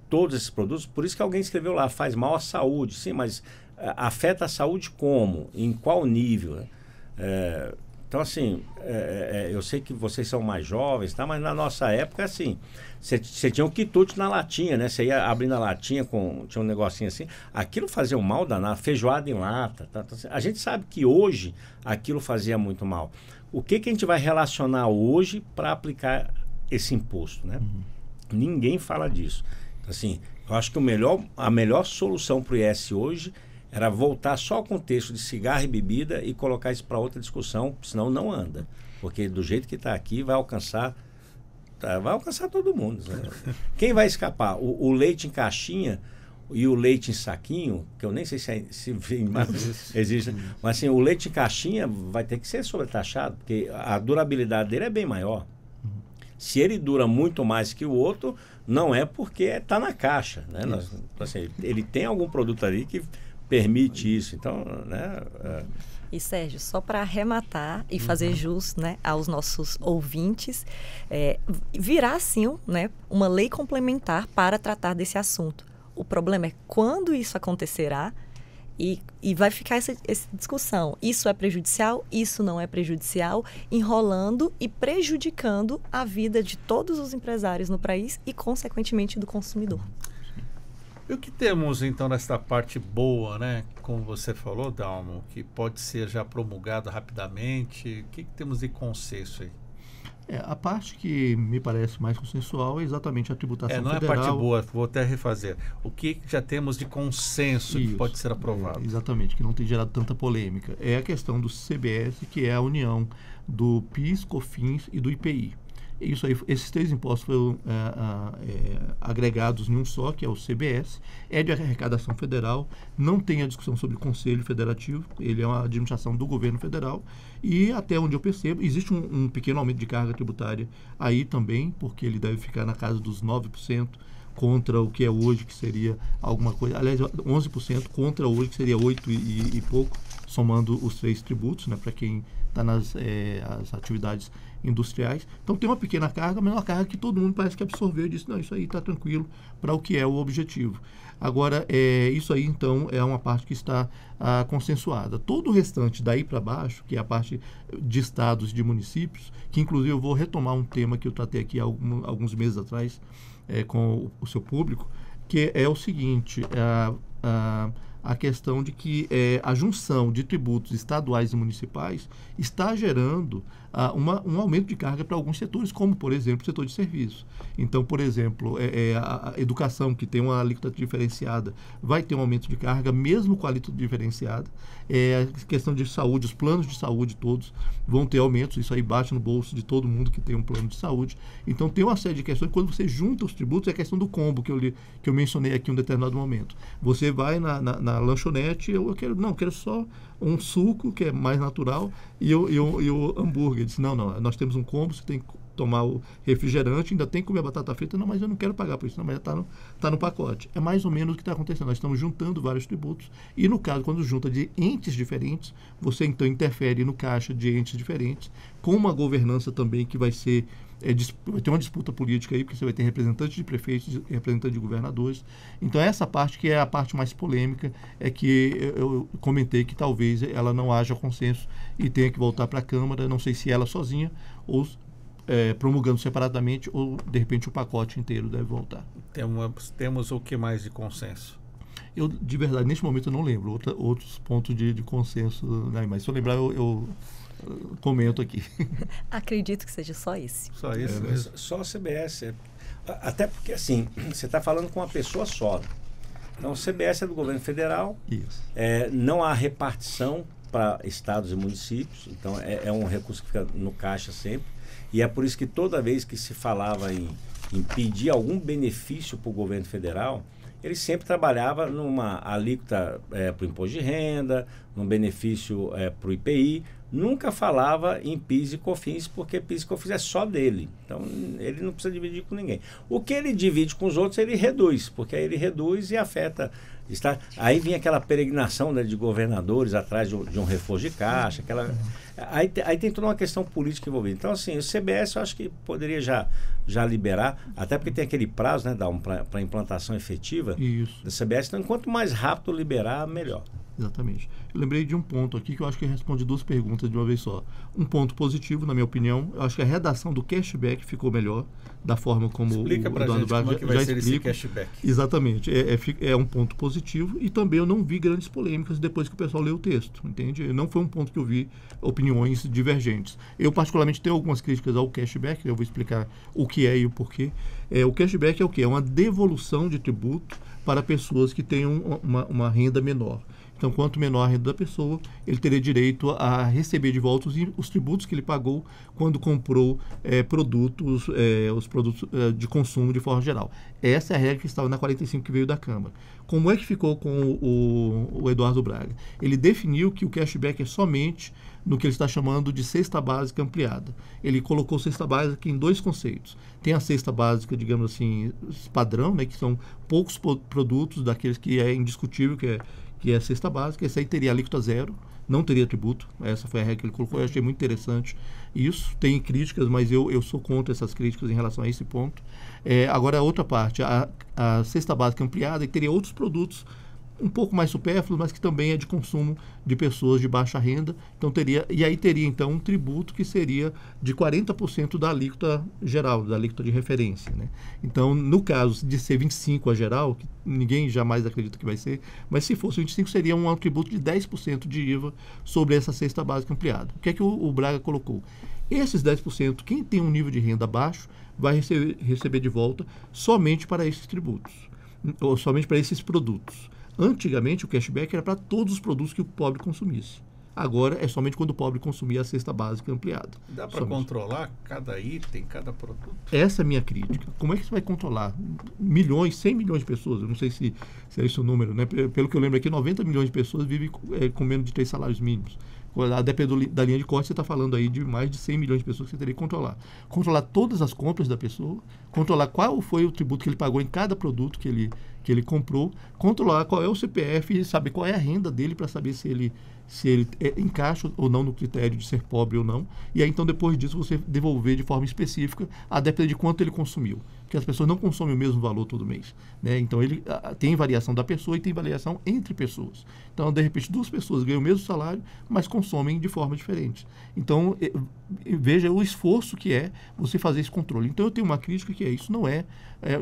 todos esses produtos, por isso que alguém escreveu lá, faz mal à saúde, sim, mas afeta a saúde como? Em qual nível? Né? Então, assim, eu sei que vocês são mais jovens, tá? Mas na nossa época, assim, você tinha um quitute na latinha, né? Você ia abrindo a latinha, tinha um negocinho assim, aquilo fazia um mal danado, feijoada em lata. Tá? Então, assim, a gente sabe que hoje aquilo fazia muito mal. O que a gente vai relacionar hoje para aplicar esse imposto, né? Ninguém fala disso. Então, assim, eu acho que a melhor solução para o IS hoje era voltar só ao contexto de cigarro e bebida e colocar isso para outra discussão, senão não anda. Porque do jeito que está aqui, vai alcançar todo mundo. Né? Quem vai escapar? O leite em caixinha e o leite em saquinho, que eu nem sei se existe, mas assim, o leite em caixinha vai ter que ser sobretaxado, porque a durabilidade dele é bem maior. Se ele dura muito mais que o outro, não é porque está na caixa. Né? Assim, ele tem algum produto ali que permite isso. Então, né? E Sérgio, só para arrematar e fazer jus, né, aos nossos ouvintes, virá sim, né, uma lei complementar para tratar desse assunto. O problema é quando isso acontecerá e vai ficar essa discussão. Isso é prejudicial? Isso não é prejudicial? Enrolando e prejudicando a vida de todos os empresários no país e, consequentemente, do consumidor. E o que temos, então, nesta parte boa, né? Como você falou, Dalmo, que pode ser já promulgado rapidamente. O que temos de consenso aí? A parte que me parece mais consensual é exatamente a tributação não federal. É a parte boa, vou até refazer. O que já temos de consenso que pode ser aprovado? Exatamente, que não tem gerado tanta polêmica. É a questão do CBS, que é a união do PIS, COFINS e do IPI. Isso aí, esses três impostos foram agregados em um só, que é o CBS, é de arrecadação federal, não tem a discussão sobre o Conselho Federativo, ele é uma administração do governo federal, e até onde eu percebo, existe um pequeno aumento de carga tributária aí também, porque ele deve ficar na casa dos 9%, contra o que é hoje, que seria alguma coisa, aliás, 11% contra hoje, que seria 8% e pouco, somando os três tributos, né, para quem está nas as atividades industriais. Então tem uma pequena carga, mas uma carga que todo mundo parece que absorveu e disse, não, isso aí está tranquilo para o que é o objetivo. Agora, isso aí então é uma parte que está consensuada. Todo o restante daí para baixo, que é a parte de estados e de municípios, que inclusive eu vou retomar um tema que eu tratei aqui alguns meses atrás com o seu público, que é o seguinte, a questão de que a junção de tributos estaduais e municipais está gerando um aumento de carga para alguns setores, como, por exemplo, o setor de serviços. Então, por exemplo, a educação, que tem uma alíquota diferenciada, vai ter um aumento de carga, mesmo com a alíquota diferenciada. A questão de saúde, os planos de saúde todos vão ter aumentos, isso aí bate no bolso de todo mundo que tem um plano de saúde. Então, tem uma série de questões. Quando você junta os tributos, é a questão do combo que eu mencionei aqui em um determinado momento. Você vai na lanchonete, eu quero só um suco, que é mais natural, e o hambúrguer. Disse, não, nós temos um combo, você tem que tomar o refrigerante, ainda tem que comer a batata frita, não, mas eu não quero pagar por isso, não, mas está no pacote. É mais ou menos o que está acontecendo, nós estamos juntando vários tributos, e no caso, quando junta de entes diferentes, você então interfere no caixa de entes diferentes, com uma governança também que vai ser vai ter uma disputa política aí, porque você vai ter representantes de prefeitos, representantes de governadores. Então, essa parte que é a parte mais polêmica, é que eu comentei que talvez ela não haja consenso e tenha que voltar para a Câmara, não sei se ela sozinha ou promulgando separadamente, ou de repente o pacote inteiro deve voltar. Temos o que mais de consenso? Eu, de verdade, neste momento eu não lembro outros pontos de consenso, né? Mas se eu lembrar, eu comento aqui. Acredito que seja só esse. Só isso mesmo? Só o CBS. Até porque, assim, você está falando com uma pessoa só. Então, o CBS é do governo federal. Isso. Não há repartição para estados e municípios. Então, é um recurso que fica no caixa sempre. E é por isso que toda vez que se falava em pedir algum benefício para o governo federal, ele sempre trabalhava numa alíquota para o imposto de renda, num benefício para o IPI, nunca falava em PIS e COFINS, porque PIS e COFINS é só dele. Então, ele não precisa dividir com ninguém. O que ele divide com os outros, ele reduz, porque aí ele reduz e afeta. Aí vinha aquela peregrinação, né, de governadores atrás de um reforço de caixa. Aí tem toda uma questão política envolvida. Então, assim, o CBS eu acho que poderia já liberar, até porque tem aquele prazo, né, para implantação efetiva da CBS. Então, quanto mais rápido liberar, melhor. Exatamente. Eu lembrei de um ponto aqui que eu acho que responde 2 perguntas de uma vez só. Um ponto positivo, na minha opinião, eu acho que a redação do cashback ficou melhor, da forma como Explica pra gente como é que vai ser esse cashback. Exatamente. É um ponto positivo e também eu não vi grandes polêmicas depois que o pessoal leu o texto, entende? Não foi um ponto que eu vi opiniões divergentes. Eu, particularmente, tenho algumas críticas ao cashback, eu vou explicar o que é e o porquê. O cashback é o quê? É uma devolução de tributo para pessoas que tenham uma renda menor. Então, quanto menor a renda da pessoa, ele teria direito a receber de volta os tributos que ele pagou quando comprou os produtos de consumo de forma geral. Essa é a regra que estava na 45 que veio da Câmara. Como é que ficou com o Eduardo Braga? Ele definiu que o cashback é somente no que ele está chamando de cesta básica ampliada. Ele colocou cesta básica em 2 conceitos. Tem a cesta básica, digamos assim, padrão, né, que são poucos produtos daqueles que é indiscutível, que é a cesta básica. Esse aí teria alíquota zero, não teria tributo. Essa foi a regra que ele colocou. Eu achei muito interessante isso. Tem críticas, mas eu sou contra essas críticas em relação a esse ponto. Agora, a outra parte, a cesta básica ampliada, que teria outros produtos um pouco mais supérfluos, mas que também é de consumo de pessoas de baixa renda. Então teria então um tributo que seria de 40% da alíquota geral, da alíquota de referência, né? Então, no caso de ser 25% a geral, que ninguém jamais acredita que vai ser, mas se fosse 25%, seria um tributo de 10% de IVA sobre essa cesta básica ampliada. O que é que o Braga colocou? Esses 10%, quem tem um nível de renda baixo, vai receber de volta somente para esses tributos, ou somente para esses produtos. Antigamente, o cashback era para todos os produtos que o pobre consumisse. Agora, é somente quando o pobre consumir a cesta básica ampliada. Dá para controlar cada item, cada produto? Essa é a minha crítica. Como é que você vai controlar? 100 milhões de pessoas, eu não sei se é esse o número, né? Pelo que eu lembro aqui, 90 milhões de pessoas vivem com menos de 3 salários mínimos. A depender da linha de corte, você está falando aí de mais de 100 milhões de pessoas que você teria que controlar. Controlar todas as compras da pessoa, controlar qual foi o tributo que ele pagou em cada produto que ele comprou, controlar qual é o CPF e saber qual é a renda dele para saber se ele encaixa ou não no critério de ser pobre ou não. E aí, então, depois disso, você devolver de forma específica a depender de quanto ele consumiu. Porque as pessoas não consomem o mesmo valor todo mês, né? Então, ele tem variação da pessoa e tem variação entre pessoas. Então, de repente, 2 pessoas ganham o mesmo salário, mas consomem de forma diferente. Então, veja o esforço que é você fazer esse controle. Então, eu tenho uma crítica que isso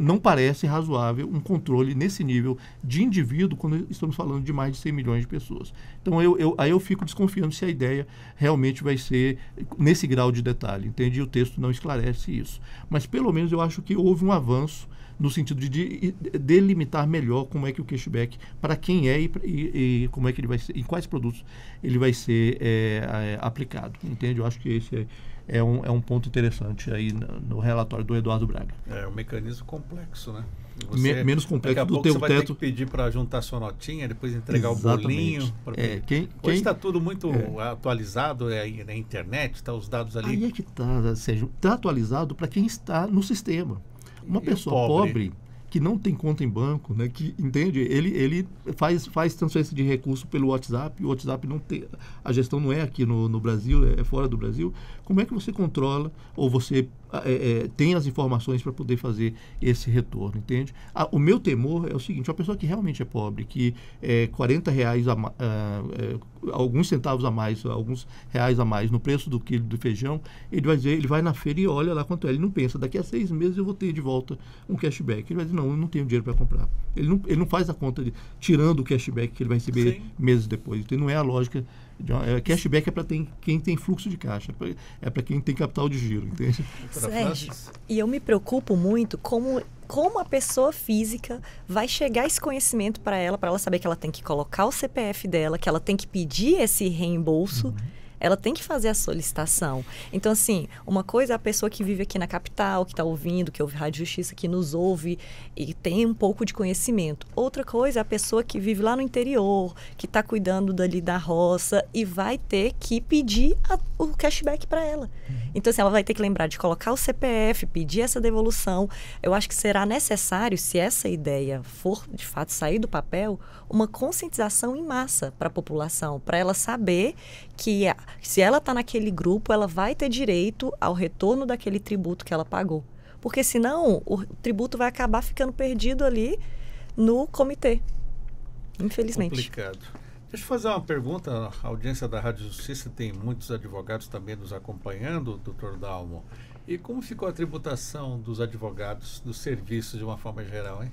não parece razoável um controle nesse nível de indivíduo quando estamos falando de mais de 100 milhões de pessoas. Então, aí eu fico desconfiando se a ideia realmente vai ser nesse grau de detalhe, entende? E o texto não esclarece isso. Mas, pelo menos, eu acho que houve um avanço no sentido de delimitar melhor como é que o cashback, para quem é e como é que ele vai ser, em quais produtos ele vai ser aplicado, entende? Eu acho que esse é um ponto interessante aí no relatório do Eduardo Braga. É um mecanismo complexo, né? Menos complexo do teu teto. Você vai ter que pedir para juntar sua notinha, depois entregar Exatamente. O bolinho. Hoje está tudo muito atualizado na internet, tá os dados ali. Aí é que está, Sérgio. Está atualizado para quem está no sistema. Uma pessoa pobre que não tem conta em banco, né, que entende, ele faz transferência de recurso pelo WhatsApp, o WhatsApp não tem, a gestão não é aqui no Brasil, é fora do Brasil. Como é que você controla ou você tem as informações para poder fazer esse retorno, entende? O meu temor é o seguinte: uma pessoa que realmente é pobre, que R$40 alguns centavos a mais, alguns reais a mais no preço do quilo do feijão, ele vai na feira e olha lá quanto é. Ele não pensa, daqui a 6 meses eu vou ter de volta um cashback. Ele vai dizer, não, eu não tenho dinheiro para comprar. Ele não faz a conta tirando o cashback que ele vai receber Sim. meses depois. Então não é a lógica. Cashback é para quem tem fluxo de caixa, é para quem tem capital de giro, entende? Sérgio, e eu me preocupo muito como a pessoa física vai chegar a esse conhecimento para ela saber que ela tem que colocar o CPF dela, que ela tem que pedir esse reembolso. ela tem que fazer a solicitação. Então, assim, uma coisa é a pessoa que vive aqui na capital, que está ouvindo, que ouve Rádio Justiça, que nos ouve e tem um pouco de conhecimento. Outra coisa é a pessoa que vive lá no interior, que está cuidando dali da roça e vai ter que pedir o cashback para ela. Então, assim, ela vai ter que lembrar de colocar o CPF, pedir essa devolução. Eu acho que será necessário, se essa ideia for, de fato, sair do papel, uma conscientização em massa para a população, para ela saber que se ela está naquele grupo, ela vai ter direito ao retorno daquele tributo que ela pagou. Porque senão o tributo vai acabar ficando perdido ali no comitê, infelizmente. Complicado. Deixa eu fazer uma pergunta. A audiência da Rádio Justiça tem muitos advogados também nos acompanhando, doutor Dalmo. E como ficou a tributação dos advogados, dos serviços de uma forma geral, hein?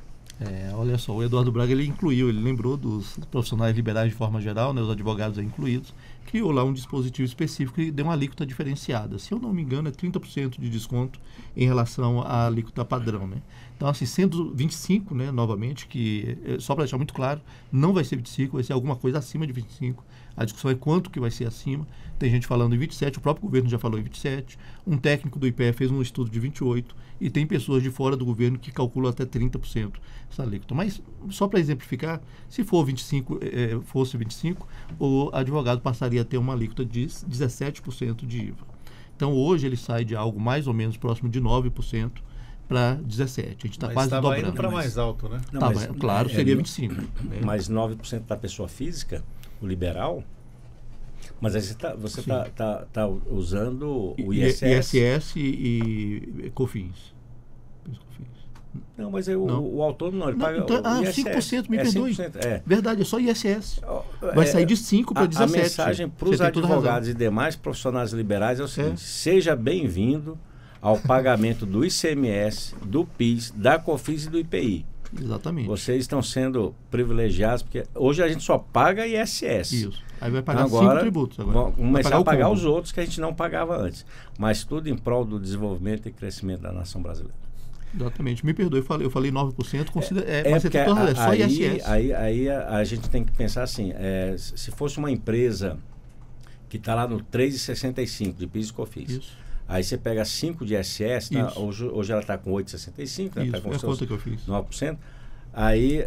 Olha só, o Eduardo Braga ele lembrou dos profissionais liberais de forma geral, né, os advogados aí incluídos, criou lá um dispositivo específico e deu uma alíquota diferenciada. Se eu não me engano, é 30% de desconto em relação à alíquota padrão, né? Então, assim, sendo 25, né, novamente, que só para deixar muito claro, não vai ser 25, vai ser alguma coisa acima de 25. A discussão é quanto que vai ser acima. Tem gente falando em 27, o próprio governo já falou em 27, um técnico do IPE fez um estudo de 28 e tem pessoas de fora do governo que calculam até 30% essa alíquota. Mas, só para exemplificar, se for 25, fosse 25, o advogado passaria a ter uma alíquota de 17% de IVA. Então, hoje ele sai de algo mais ou menos próximo de 9% para 17%. A gente está quase dobrando. Mas estava indo para mais alto, né? Não, claro, seria 25%. Mas 9% da pessoa física, o liberal, mas aí você está usando o ISS e COFINS. Não, mas o autônomo não, ele paga então, o ISS. 5%, me perdoe. 5%, Verdade, é só ISS. Vai sair de 5 para 17. A mensagem para os advogados e demais profissionais liberais é o seguinte: seja bem-vindo ao pagamento do ICMS, do PIS, da COFINS e do IPI. Exatamente. Vocês estão sendo privilegiados, porque hoje a gente só paga ISS. Isso. Aí vai pagar 5 tributos agora. Vamos começar a pagar os outros que a gente não pagava antes. Mas tudo em prol do desenvolvimento e crescimento da nação brasileira. Exatamente. Me perdoe, eu falei 9%, mas você tem toda razão, só ISS. Aí a gente tem que pensar assim, se fosse uma empresa que está lá no 3,65 de PIS e COFINS. Isso. Aí você pega 5 de ISS, tá? Hoje ela está com 8,65, né? Tá com a conta que eu fiz. 9%. Aí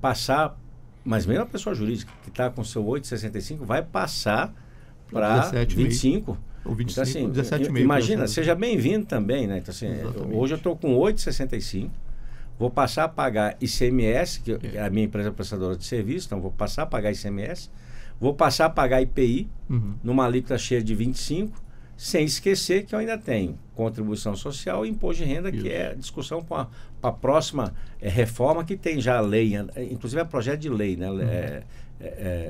passar, mas mesmo a pessoa jurídica que está com seu 8,65 vai passar para 25. Ou 25, então, assim, 17,5. Imagina, seja bem-vindo também, né? Então, assim, hoje eu estou com 8,65, vou passar a pagar ICMS, que é a minha empresa prestadora de serviço, então vou passar a pagar ICMS, vou passar a pagar IPI, numa alíquota cheia de 25%, sem esquecer que eu ainda tenho contribuição social e imposto de renda, que é discussão para a próxima reforma, que tem já a lei, inclusive é projeto de lei, né?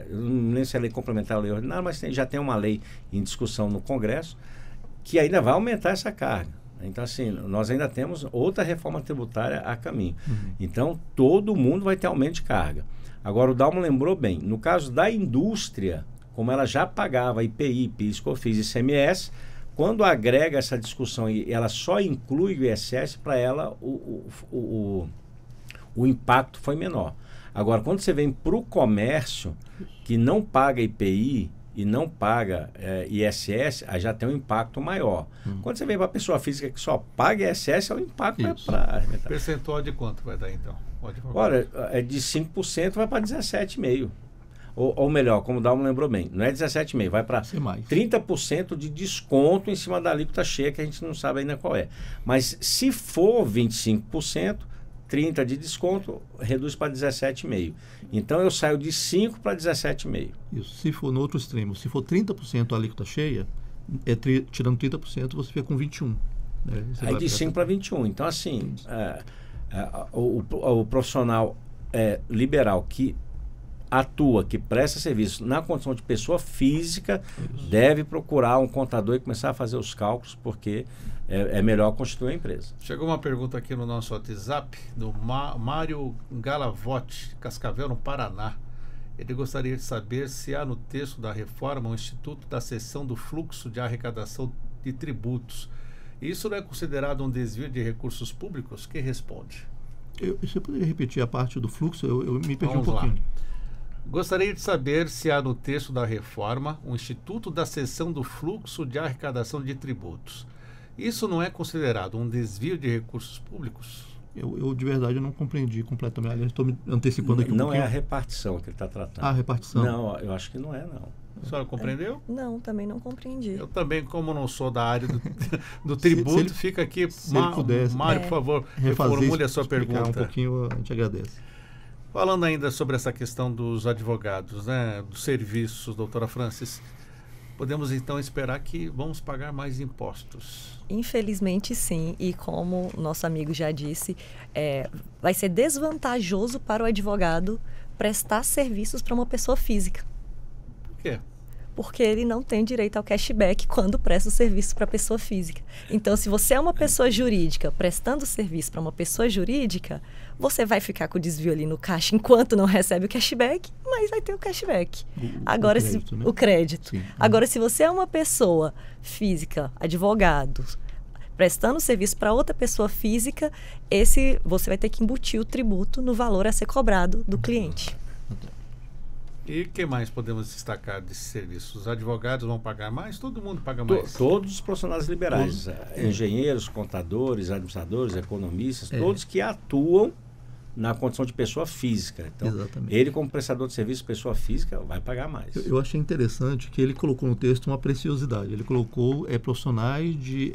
Eu não lembro se é lei complementar ou lei ordinária, mas já tem uma lei em discussão no Congresso que ainda vai aumentar essa carga. Então, assim, nós ainda temos outra reforma tributária a caminho. Então, todo mundo vai ter aumento de carga. Agora, o Dalmo lembrou bem, no caso da indústria, como ela já pagava IPI, PIS, COFINS e ICMS, quando agrega essa discussão e ela só inclui o ISS, para ela o impacto foi menor. Agora, quando você vem para o comércio, que não paga IPI e não paga ISS, aí já tem um impacto maior. Quando você vem para a pessoa física que só paga ISS, o impacto é para arrebentar. Percentual de quanto vai dar, então? Olha, de 5% vai para 17,5%. Ou melhor, como o Dalmo lembrou bem, não é 17,5%, vai para 30% de desconto em cima da alíquota cheia, que a gente não sabe ainda qual é. Mas se for 25%, 30% de desconto, reduz para 17,5%. Então eu saio de 5% para 17,5%. Isso. Se for no outro extremo, se for 30% a alíquota cheia, tirando 30%, você fica com 21%. Né? Aí de 5% para 21%. Então, assim, o profissional liberal que atua, que presta serviço na condição de pessoa física, deve procurar um contador e começar a fazer os cálculos, porque é melhor constituir a empresa. Chegou uma pergunta aqui no nosso WhatsApp, do Mário Galavotti, Cascavel, no Paraná. Ele gostaria de saber se há no texto da reforma o Instituto da Cessão do Fluxo de Arrecadação de Tributos. Isso não é considerado um desvio de recursos públicos? Quem responde? Você poderia repetir a parte do fluxo? Eu me perdi um pouquinho. Gostaria de saber se há no texto da reforma um instituto da cessão do fluxo de arrecadação de tributos. Isso não é considerado um desvio de recursos públicos? Eu de verdade, eu não compreendi completamente. Aliás, estou me antecipando aqui um Não pouquinho. é a repartição que ele está tratando. A repartição. Não, eu acho que não é, não. A senhora compreendeu? Não, também não compreendi. Eu também, como não sou da área do tributo, se ele- fica aqui. se ele pudesse, Mário, por favor, reformule a sua explicar pergunta. um pouquinho, a gente agradece. Falando ainda sobre essa questão dos advogados, né, dos serviços, doutora Francis, podemos então esperar que vamos pagar mais impostos? Infelizmente, sim. E como nosso amigo já disse, vai ser desvantajoso para o advogado prestar serviços para uma pessoa física. Por quê? Porque ele não tem direito ao cashback quando presta o serviço para a pessoa física. Então, se você é uma pessoa jurídica prestando serviço para uma pessoa jurídica, você vai ficar com o desvio ali no caixa enquanto não recebe o cashback, mas vai ter o cashback. Agora, crédito, né? o crédito. Sim. Agora, se você é uma pessoa física, advogado, prestando serviço para outra pessoa física, você vai ter que embutir o tributo no valor a ser cobrado do cliente. E o que mais podemos destacar desses serviços? Os advogados vão pagar mais? Todo mundo paga mais? Todos os profissionais liberais, engenheiros, contadores, administradores, economistas, todos que atuam na condição de pessoa física. Então, Exatamente. ele como prestador de serviço, pessoa física, vai pagar mais. Eu achei interessante que ele colocou no texto uma preciosidade. Ele colocou profissionais de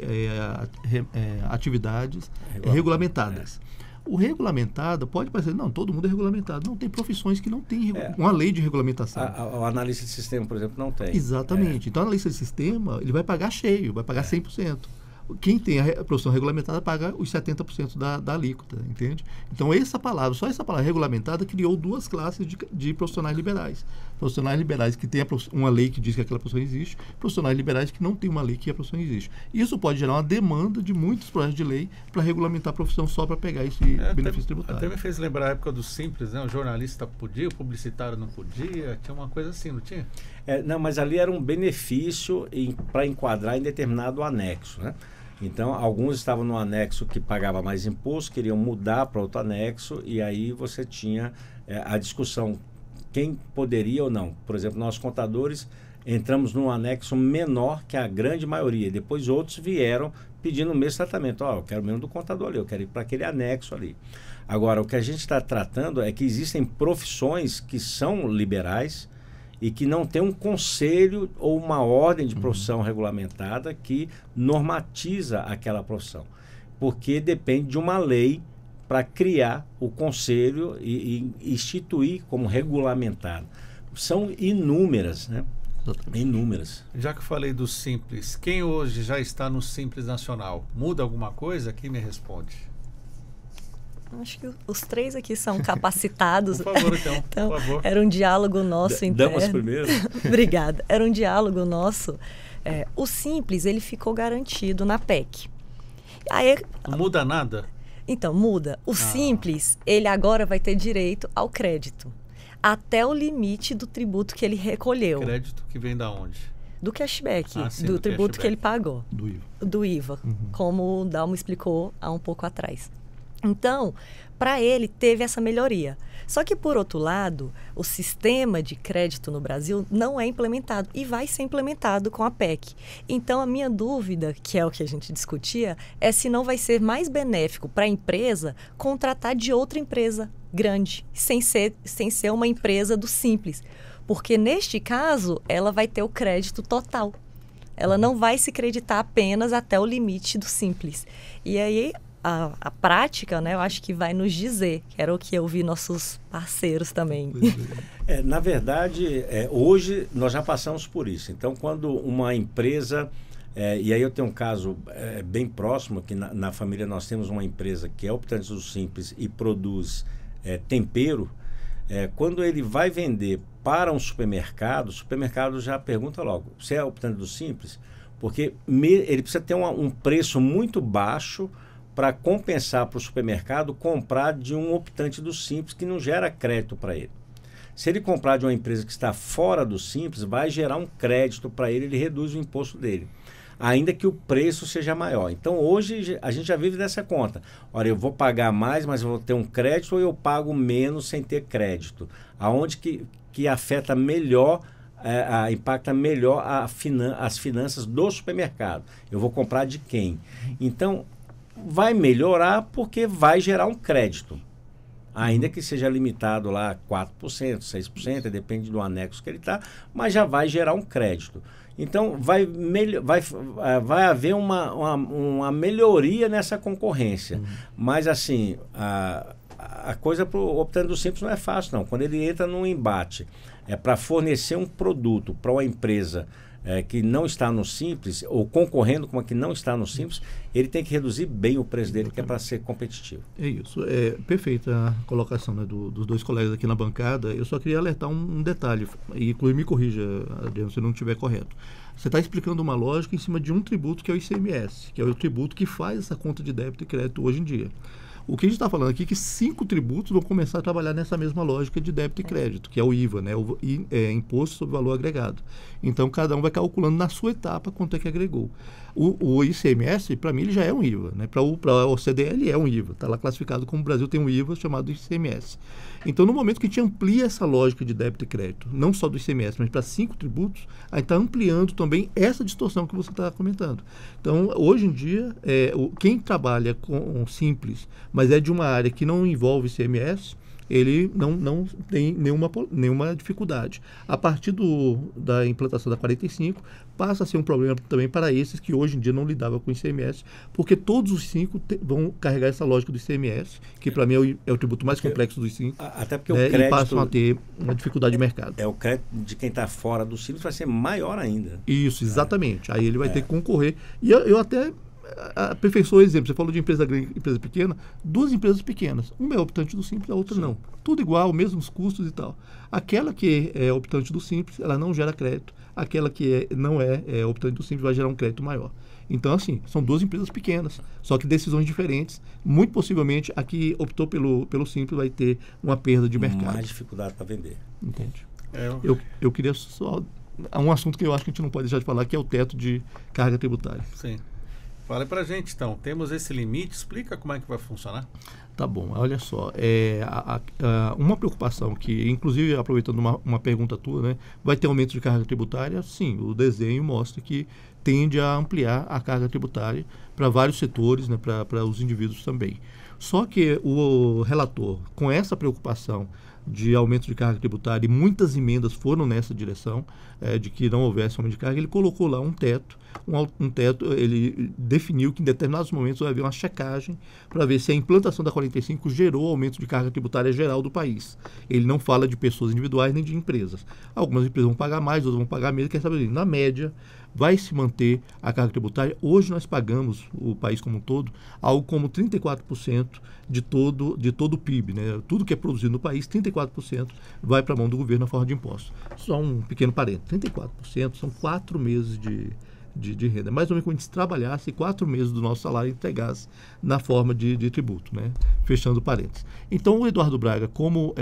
atividades regulamentadas. O regulamentado pode parecer, não, todo mundo é regulamentado. Não, tem profissões que não tem uma lei de regulamentação. O analista de sistema, por exemplo, não tem. Exatamente. Então, o analista de sistema, ele vai pagar cheio, vai pagar 100%. Quem tem a profissão regulamentada paga os 70% da alíquota, entende? Então, só essa palavra regulamentada criou duas classes de profissionais liberais. Profissionais liberais que têm uma lei que diz que aquela profissão existe, profissionais liberais que não têm uma lei que a profissão existe. Isso pode gerar uma demanda de muitos projetos de lei para regulamentar a profissão só para pegar esse benefício tributário. Até me fez lembrar a época do Simples, né? O jornalista podia, o publicitário não podia, tinha uma coisa assim, não tinha? Não, mas ali era um benefício para enquadrar em determinado anexo, né? Então, alguns estavam no anexo que pagava mais imposto, queriam mudar para outro anexo, e aí você tinha a discussão, quem poderia ou não. Por exemplo, nós contadores entramos num anexo menor que a grande maioria, depois outros vieram pedindo o mesmo tratamento. Eu quero mesmo do contador ali, eu quero ir para aquele anexo ali. Agora, o que a gente está tratando é que existem profissões que são liberais, e que não tem um conselho ou uma ordem de profissão regulamentada que normatiza aquela profissão. Porque depende de uma lei para criar o conselho e instituir como regulamentado. São inúmeras, né? Inúmeras. Já que eu falei do Simples, quem hoje já está no Simples Nacional, muda alguma coisa? Quem me responde? Acho que os três aqui são capacitados. Por favor, então. Por favor. Era um diálogo nosso interno. Damas primeiro. Obrigada. Era um diálogo nosso. O Simples, ele ficou garantido na PEC. Aí, não muda nada? Então, muda. O Simples, ele agora vai ter direito ao crédito. Até o limite do tributo que ele recolheu. Crédito que vem da onde? Do cashback, sim, do tributo cashback que ele pagou. Do IVA, como o Dalmo explicou há um pouco atrás. Então, para ele, teve essa melhoria. Só que, por outro lado, o sistema de crédito no Brasil não é implementado e vai ser implementado com a PEC. Então, a minha dúvida, que é o que a gente discutia, é se não vai ser mais benéfico para a empresa contratar de outra empresa grande, sem ser uma empresa do Simples. Porque, neste caso, ela vai ter o crédito total. Ela não vai se creditar apenas até o limite do Simples. E aí, a prática, né, eu acho que vai nos dizer, que era o que eu vi nossos parceiros também. Na verdade, hoje nós já passamos por isso. Então, quando uma empresa, e aí eu tenho um caso bem próximo, que na família nós temos uma empresa que é optante do Simples e produz tempero, quando ele vai vender para um supermercado, o supermercado já pergunta logo, você é optante do Simples? Porque ele precisa ter um preço muito baixo para compensar para o supermercado comprar de um optante do Simples que não gera crédito para ele. Se ele comprar de uma empresa que está fora do Simples, vai gerar um crédito para ele, ele reduz o imposto dele. ainda que o preço seja maior. Então, hoje, a gente já vive dessa conta. Olha, eu vou pagar mais, mas eu vou ter um crédito, ou eu pago menos sem ter crédito? Aonde que afeta melhor, impacta melhor as finanças do supermercado? Eu vou comprar de quem? Então, vai melhorar porque vai gerar um crédito. Ainda que seja limitado lá a 4%, 6%, depende do anexo que ele está, mas já vai gerar um crédito. Então, vai haver uma melhoria nessa concorrência. Mas, assim, a coisa para o Optando do Simples não é fácil, não. Quando ele entra num embate para fornecer um produto para uma empresa que não está no Simples, ou concorrendo com uma que não está no Simples, ele tem que reduzir bem o preço dele, que é para ser competitivo. É isso. É perfeita a colocação, né, dos dois colegas aqui na bancada. Eu só queria alertar um detalhe, e inclusive me corrija, Adriano, se não estiver correto. Você está explicando uma lógica em cima de um tributo que é o ICMS, que é o tributo que faz essa conta de débito e crédito hoje em dia. O que a gente está falando aqui é que 5 tributos vão começar a trabalhar nessa mesma lógica de débito e crédito, que é o IVA, né? Imposto sobre Valor Agregado. Então, cada um vai calculando na sua etapa quanto é que agregou. O ICMS, para mim, ele já é um IVA, né? Para a OCDE, ele é um IVA. Está lá classificado como o Brasil tem um IVA chamado ICMS. Então, no momento que a gente amplia essa lógica de débito e crédito, não só do ICMS, mas para 5 tributos, a gente está ampliando também essa distorção que você está comentando. Então, hoje em dia, quem trabalha com Simples, mas é de uma área que não envolve ICMS, ele não tem nenhuma dificuldade. A partir da implantação da 45, passa a ser um problema também para esses que hoje em dia não lidavam com o ICMS, porque todos os 5 vão carregar essa lógica do ICMS, que para mim é o tributo mais complexo dos 5. Até porque o crédito... E passam a ter uma dificuldade de mercado. O crédito de quem está fora do Simples vai ser maior ainda. Isso, exatamente. Aí ele vai ter que concorrer. E eu até... aperfeiçoou o exemplo. Você falou de empresa grande e empresa pequena. 2 empresas pequenas. Uma é optante do Simples, a outra não. Tudo igual, mesmos custos e tal. Aquela que é optante do Simples, ela não gera crédito. Aquela que não é optante do Simples vai gerar um crédito maior. Então, assim, são 2 empresas pequenas, só que decisões diferentes. Muito possivelmente, a que optou pelo Simples vai ter uma perda de mercado. Mais dificuldade para vender. Entende? Eu queria só... Há um assunto que eu acho que a gente não pode deixar de falar, que é o teto de carga tributária. Sim. Fala pra gente, então. Temos esse limite? Explica como é que vai funcionar. Tá bom, olha só. Uma preocupação que, inclusive, aproveitando uma pergunta tua, né? Vai ter aumento de carga tributária? Sim, o desenho mostra que tende a ampliar a carga tributária para vários setores, né? Para os indivíduos também. Só que o relator, com essa preocupação de aumento de carga tributária, e muitas emendas foram nessa direção, de que não houvesse aumento de carga, ele colocou lá um teto, ele definiu que em determinados momentos vai haver uma checagem para ver se a implantação da 45 gerou aumento de carga tributária geral do país. Ele não fala de pessoas individuais nem de empresas. Algumas empresas vão pagar mais, outras vão pagar menos, quer saber, na média, vai se manter a carga tributária. Hoje nós pagamos, o país como um todo, algo como 34% de todo o PIB, né? Tudo que é produzido no país, 34% vai para a mão do governo na forma de impostos. Só um pequeno parênteses, 34% são 4 meses de renda. Mais ou menos como a gente trabalhasse 4 meses do nosso salário e entregasse na forma de tributo, né? Fechando parênteses. Então, o Eduardo Braga, como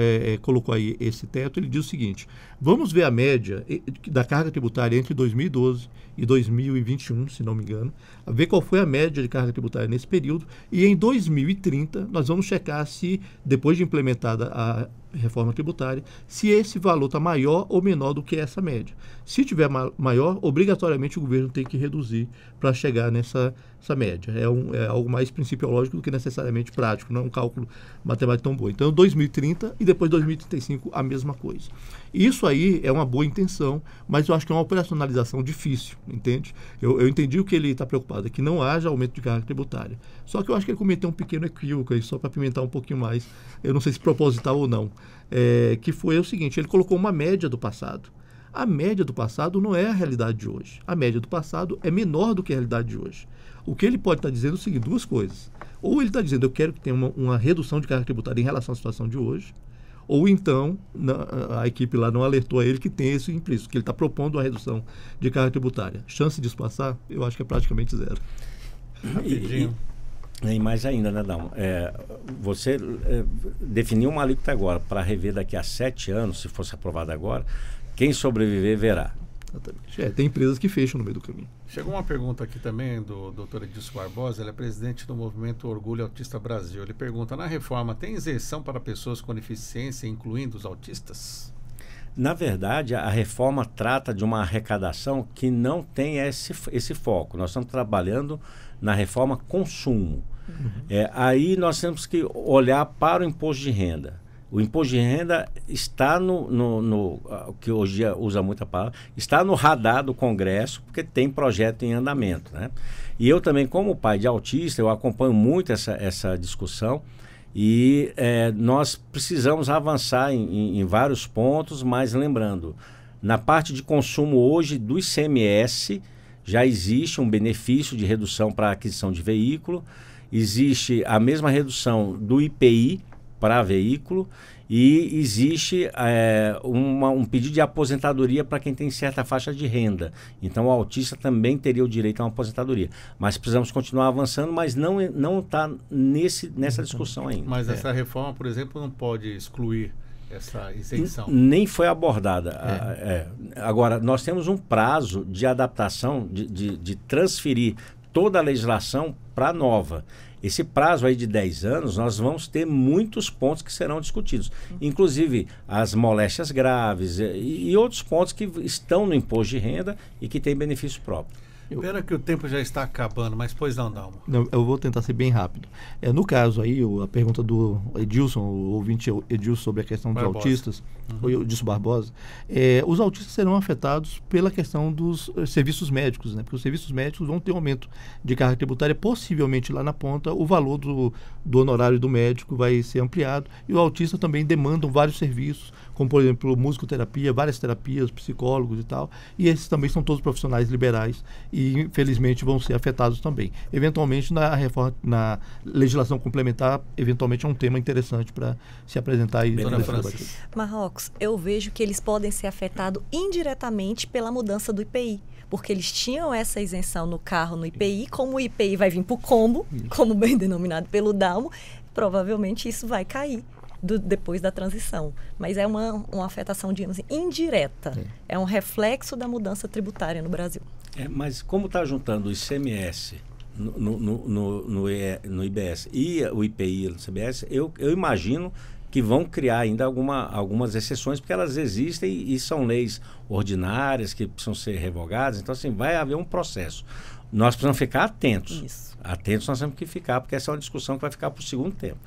colocou aí esse teto, ele diz o seguinte: vamos ver a média da carga tributária entre 2012 e 2021, se não me engano, ver qual foi a média de carga tributária nesse período, e em 2030 nós vamos checar se, depois de implementada a reforma tributária, se esse valor está maior ou menor do que essa média. Se tiver maior, obrigatoriamente o governo tem que reduzir para chegar nessa média. É algo mais principiológico do que necessariamente prático, não é um cálculo matemático tão bom. Então, 2030 e depois 2035, a mesma coisa. Isso aí é uma boa intenção, mas eu acho que é uma operacionalização difícil, entende? Eu entendi o que ele está preocupado, é que não haja aumento de carga tributária. Só que eu acho que ele cometeu um pequeno equívoco aí, só para apimentar um pouquinho mais, eu não sei se proposital ou não, que foi o seguinte: ele colocou uma média do passado. A média do passado não é a realidade de hoje. A média do passado é menor do que a realidade de hoje. O que ele pode estar dizendo é o seguinte: 2 coisas. Ou ele está dizendo, eu quero que tenha uma redução de carga tributária em relação à situação de hoje, ou então a equipe lá não alertou a ele que tem esse implícito, que ele está propondo uma redução de carga tributária. Chance de isso passar, eu acho que é praticamente zero. Rapidinho. E mais ainda, né, Dalmo? Você definiu uma alíquota agora para rever daqui a 7 anos, se fosse aprovada agora. Quem sobreviver, verá. Exatamente. Tem empresas que fecham no meio do caminho. Chegou uma pergunta aqui também do Dr. Edilson Barbosa, ele é presidente do movimento Orgulho Autista Brasil. Ele pergunta, na reforma tem isenção para pessoas com deficiência, incluindo os autistas? Na verdade, a reforma trata de uma arrecadação que não tem esse foco. Nós estamos trabalhando na reforma consumo. Aí nós temos que olhar para o imposto de renda. O imposto de renda está no que hoje dia usa muita palavra, está no radar do Congresso, porque tem projeto em andamento, né? E eu também, como pai de autista, eu acompanho muito essa discussão e nós precisamos avançar em vários pontos, mas lembrando, na parte de consumo hoje do ICMS já existe um benefício de redução para a aquisição de veículo, existe a mesma redução do IPI para veículo e existe um pedido de aposentadoria para quem tem certa faixa de renda. Então o autista também teria o direito a uma aposentadoria. Mas precisamos continuar avançando, mas não está nessa discussão ainda. Mas essa reforma, por exemplo, não pode excluir essa isenção? Nem foi abordada. Agora, nós temos um prazo de adaptação, de transferir toda a legislação para a nova. Esse prazo aí de 10 anos, nós vamos ter muitos pontos que serão discutidos. Inclusive as moléstias graves e outros pontos que estão no imposto de renda e que têm benefício próprio. Pena que o tempo já está acabando, mas pois não, Dalmo. Não, eu vou tentar ser bem rápido. No caso aí, a pergunta do Edilson, o ouvinte Edilson, sobre a questão dos autistas, o Edilson Barbosa, os autistas serão afetados pela questão dos serviços médicos, né? Porque os serviços médicos vão ter um aumento de carga tributária, possivelmente lá na ponta o valor do honorário do médico vai ser ampliado, e o autista também demandam vários serviços, como por exemplo musicoterapia, várias terapias, psicólogos e tal, e esses também são todos profissionais liberais e infelizmente vão ser afetados também. Eventualmente na reforma, na legislação complementar, eventualmente é um tema interessante para se apresentar aí. Marrocos, eu vejo que eles podem ser afetados indiretamente pela mudança do IPI, porque eles tinham essa isenção no carro, no IPI, como o IPI vai vir para o combo, como bem denominado pelo Dalmo, provavelmente isso vai cair depois da transição. Mas é uma afetação, digamos assim, indireta. É um reflexo da mudança tributária no Brasil. Mas como está juntando o ICMS no IBS e o IPI no CBS, eu imagino que vão criar ainda algumas exceções, porque elas existem e são leis ordinárias que precisam ser revogadas. Então, assim, vai haver um processo. Nós precisamos ficar atentos. Isso. Atentos nós temos que ficar, porque essa é uma discussão que vai ficar para o segundo tempo.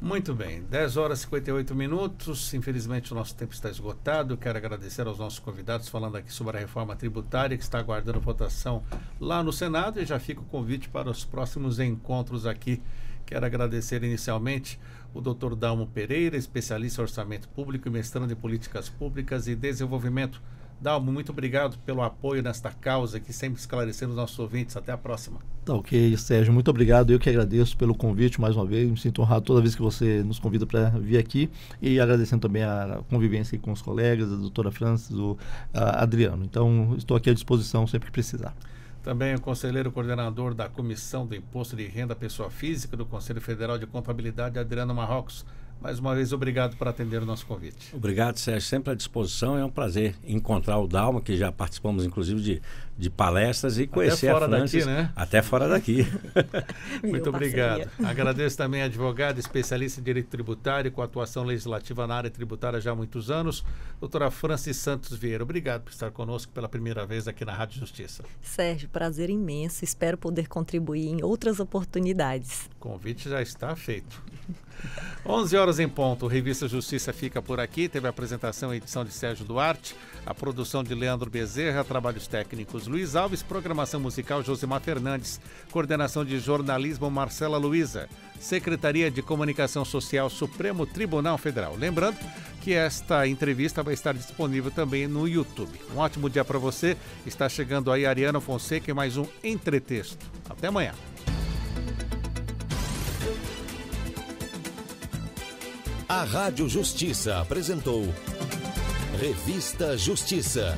Muito bem, 10 horas e 58 minutos, infelizmente o nosso tempo está esgotado. Quero agradecer aos nossos convidados falando aqui sobre a reforma tributária que está aguardando votação lá no Senado, e já fica o convite para os próximos encontros aqui. Quero agradecer inicialmente o Dr. Dalmo Pereira, especialista em orçamento público e mestrando em políticas públicas e desenvolvimento. Dalmo, muito obrigado pelo apoio nesta causa que sempre esclarecendo os nossos ouvintes. Até a próxima. Tá ok, Sérgio, muito obrigado. Eu que agradeço pelo convite mais uma vez. Me sinto honrado toda vez que você nos convida para vir aqui, e agradecendo também a convivência com os colegas, a doutora Francis, o Adriano. Então, estou aqui à disposição sempre que precisar. Também o conselheiro coordenador da Comissão do Imposto de Renda à Pessoa Física do Conselho Federal de Contabilidade, Adriano Marrocos. Mais uma vez, obrigado por atender o nosso convite. Obrigado, Sérgio. Sempre à disposição. É um prazer encontrar o Dalmo, que já participamos, inclusive, de palestras, e conhecer a Francis. Até fora daqui, né? Até fora daqui. Muito obrigado. Agradeço também a advogada, especialista em direito tributário, com atuação legislativa na área tributária já há muitos anos, doutora Francis Santos Vieira. Obrigado por estar conosco pela primeira vez aqui na Rádio Justiça. Sérgio, prazer imenso. Espero poder contribuir em outras oportunidades. O convite já está feito. 11 horas em ponto, Revista Justiça fica por aqui. Teve a apresentação e edição de Sérgio Duarte, a produção de Leandro Bezerra, trabalhos técnicos Luiz Alves, programação musical Josimar Fernandes, coordenação de jornalismo Marcela Luiza, Secretaria de Comunicação Social Supremo Tribunal Federal. Lembrando que esta entrevista vai estar disponível também no YouTube. Um ótimo dia para você. Está chegando aí Ariana Fonseca e mais um Entretexto. Até amanhã. A Rádio Justiça apresentou Revista Justiça.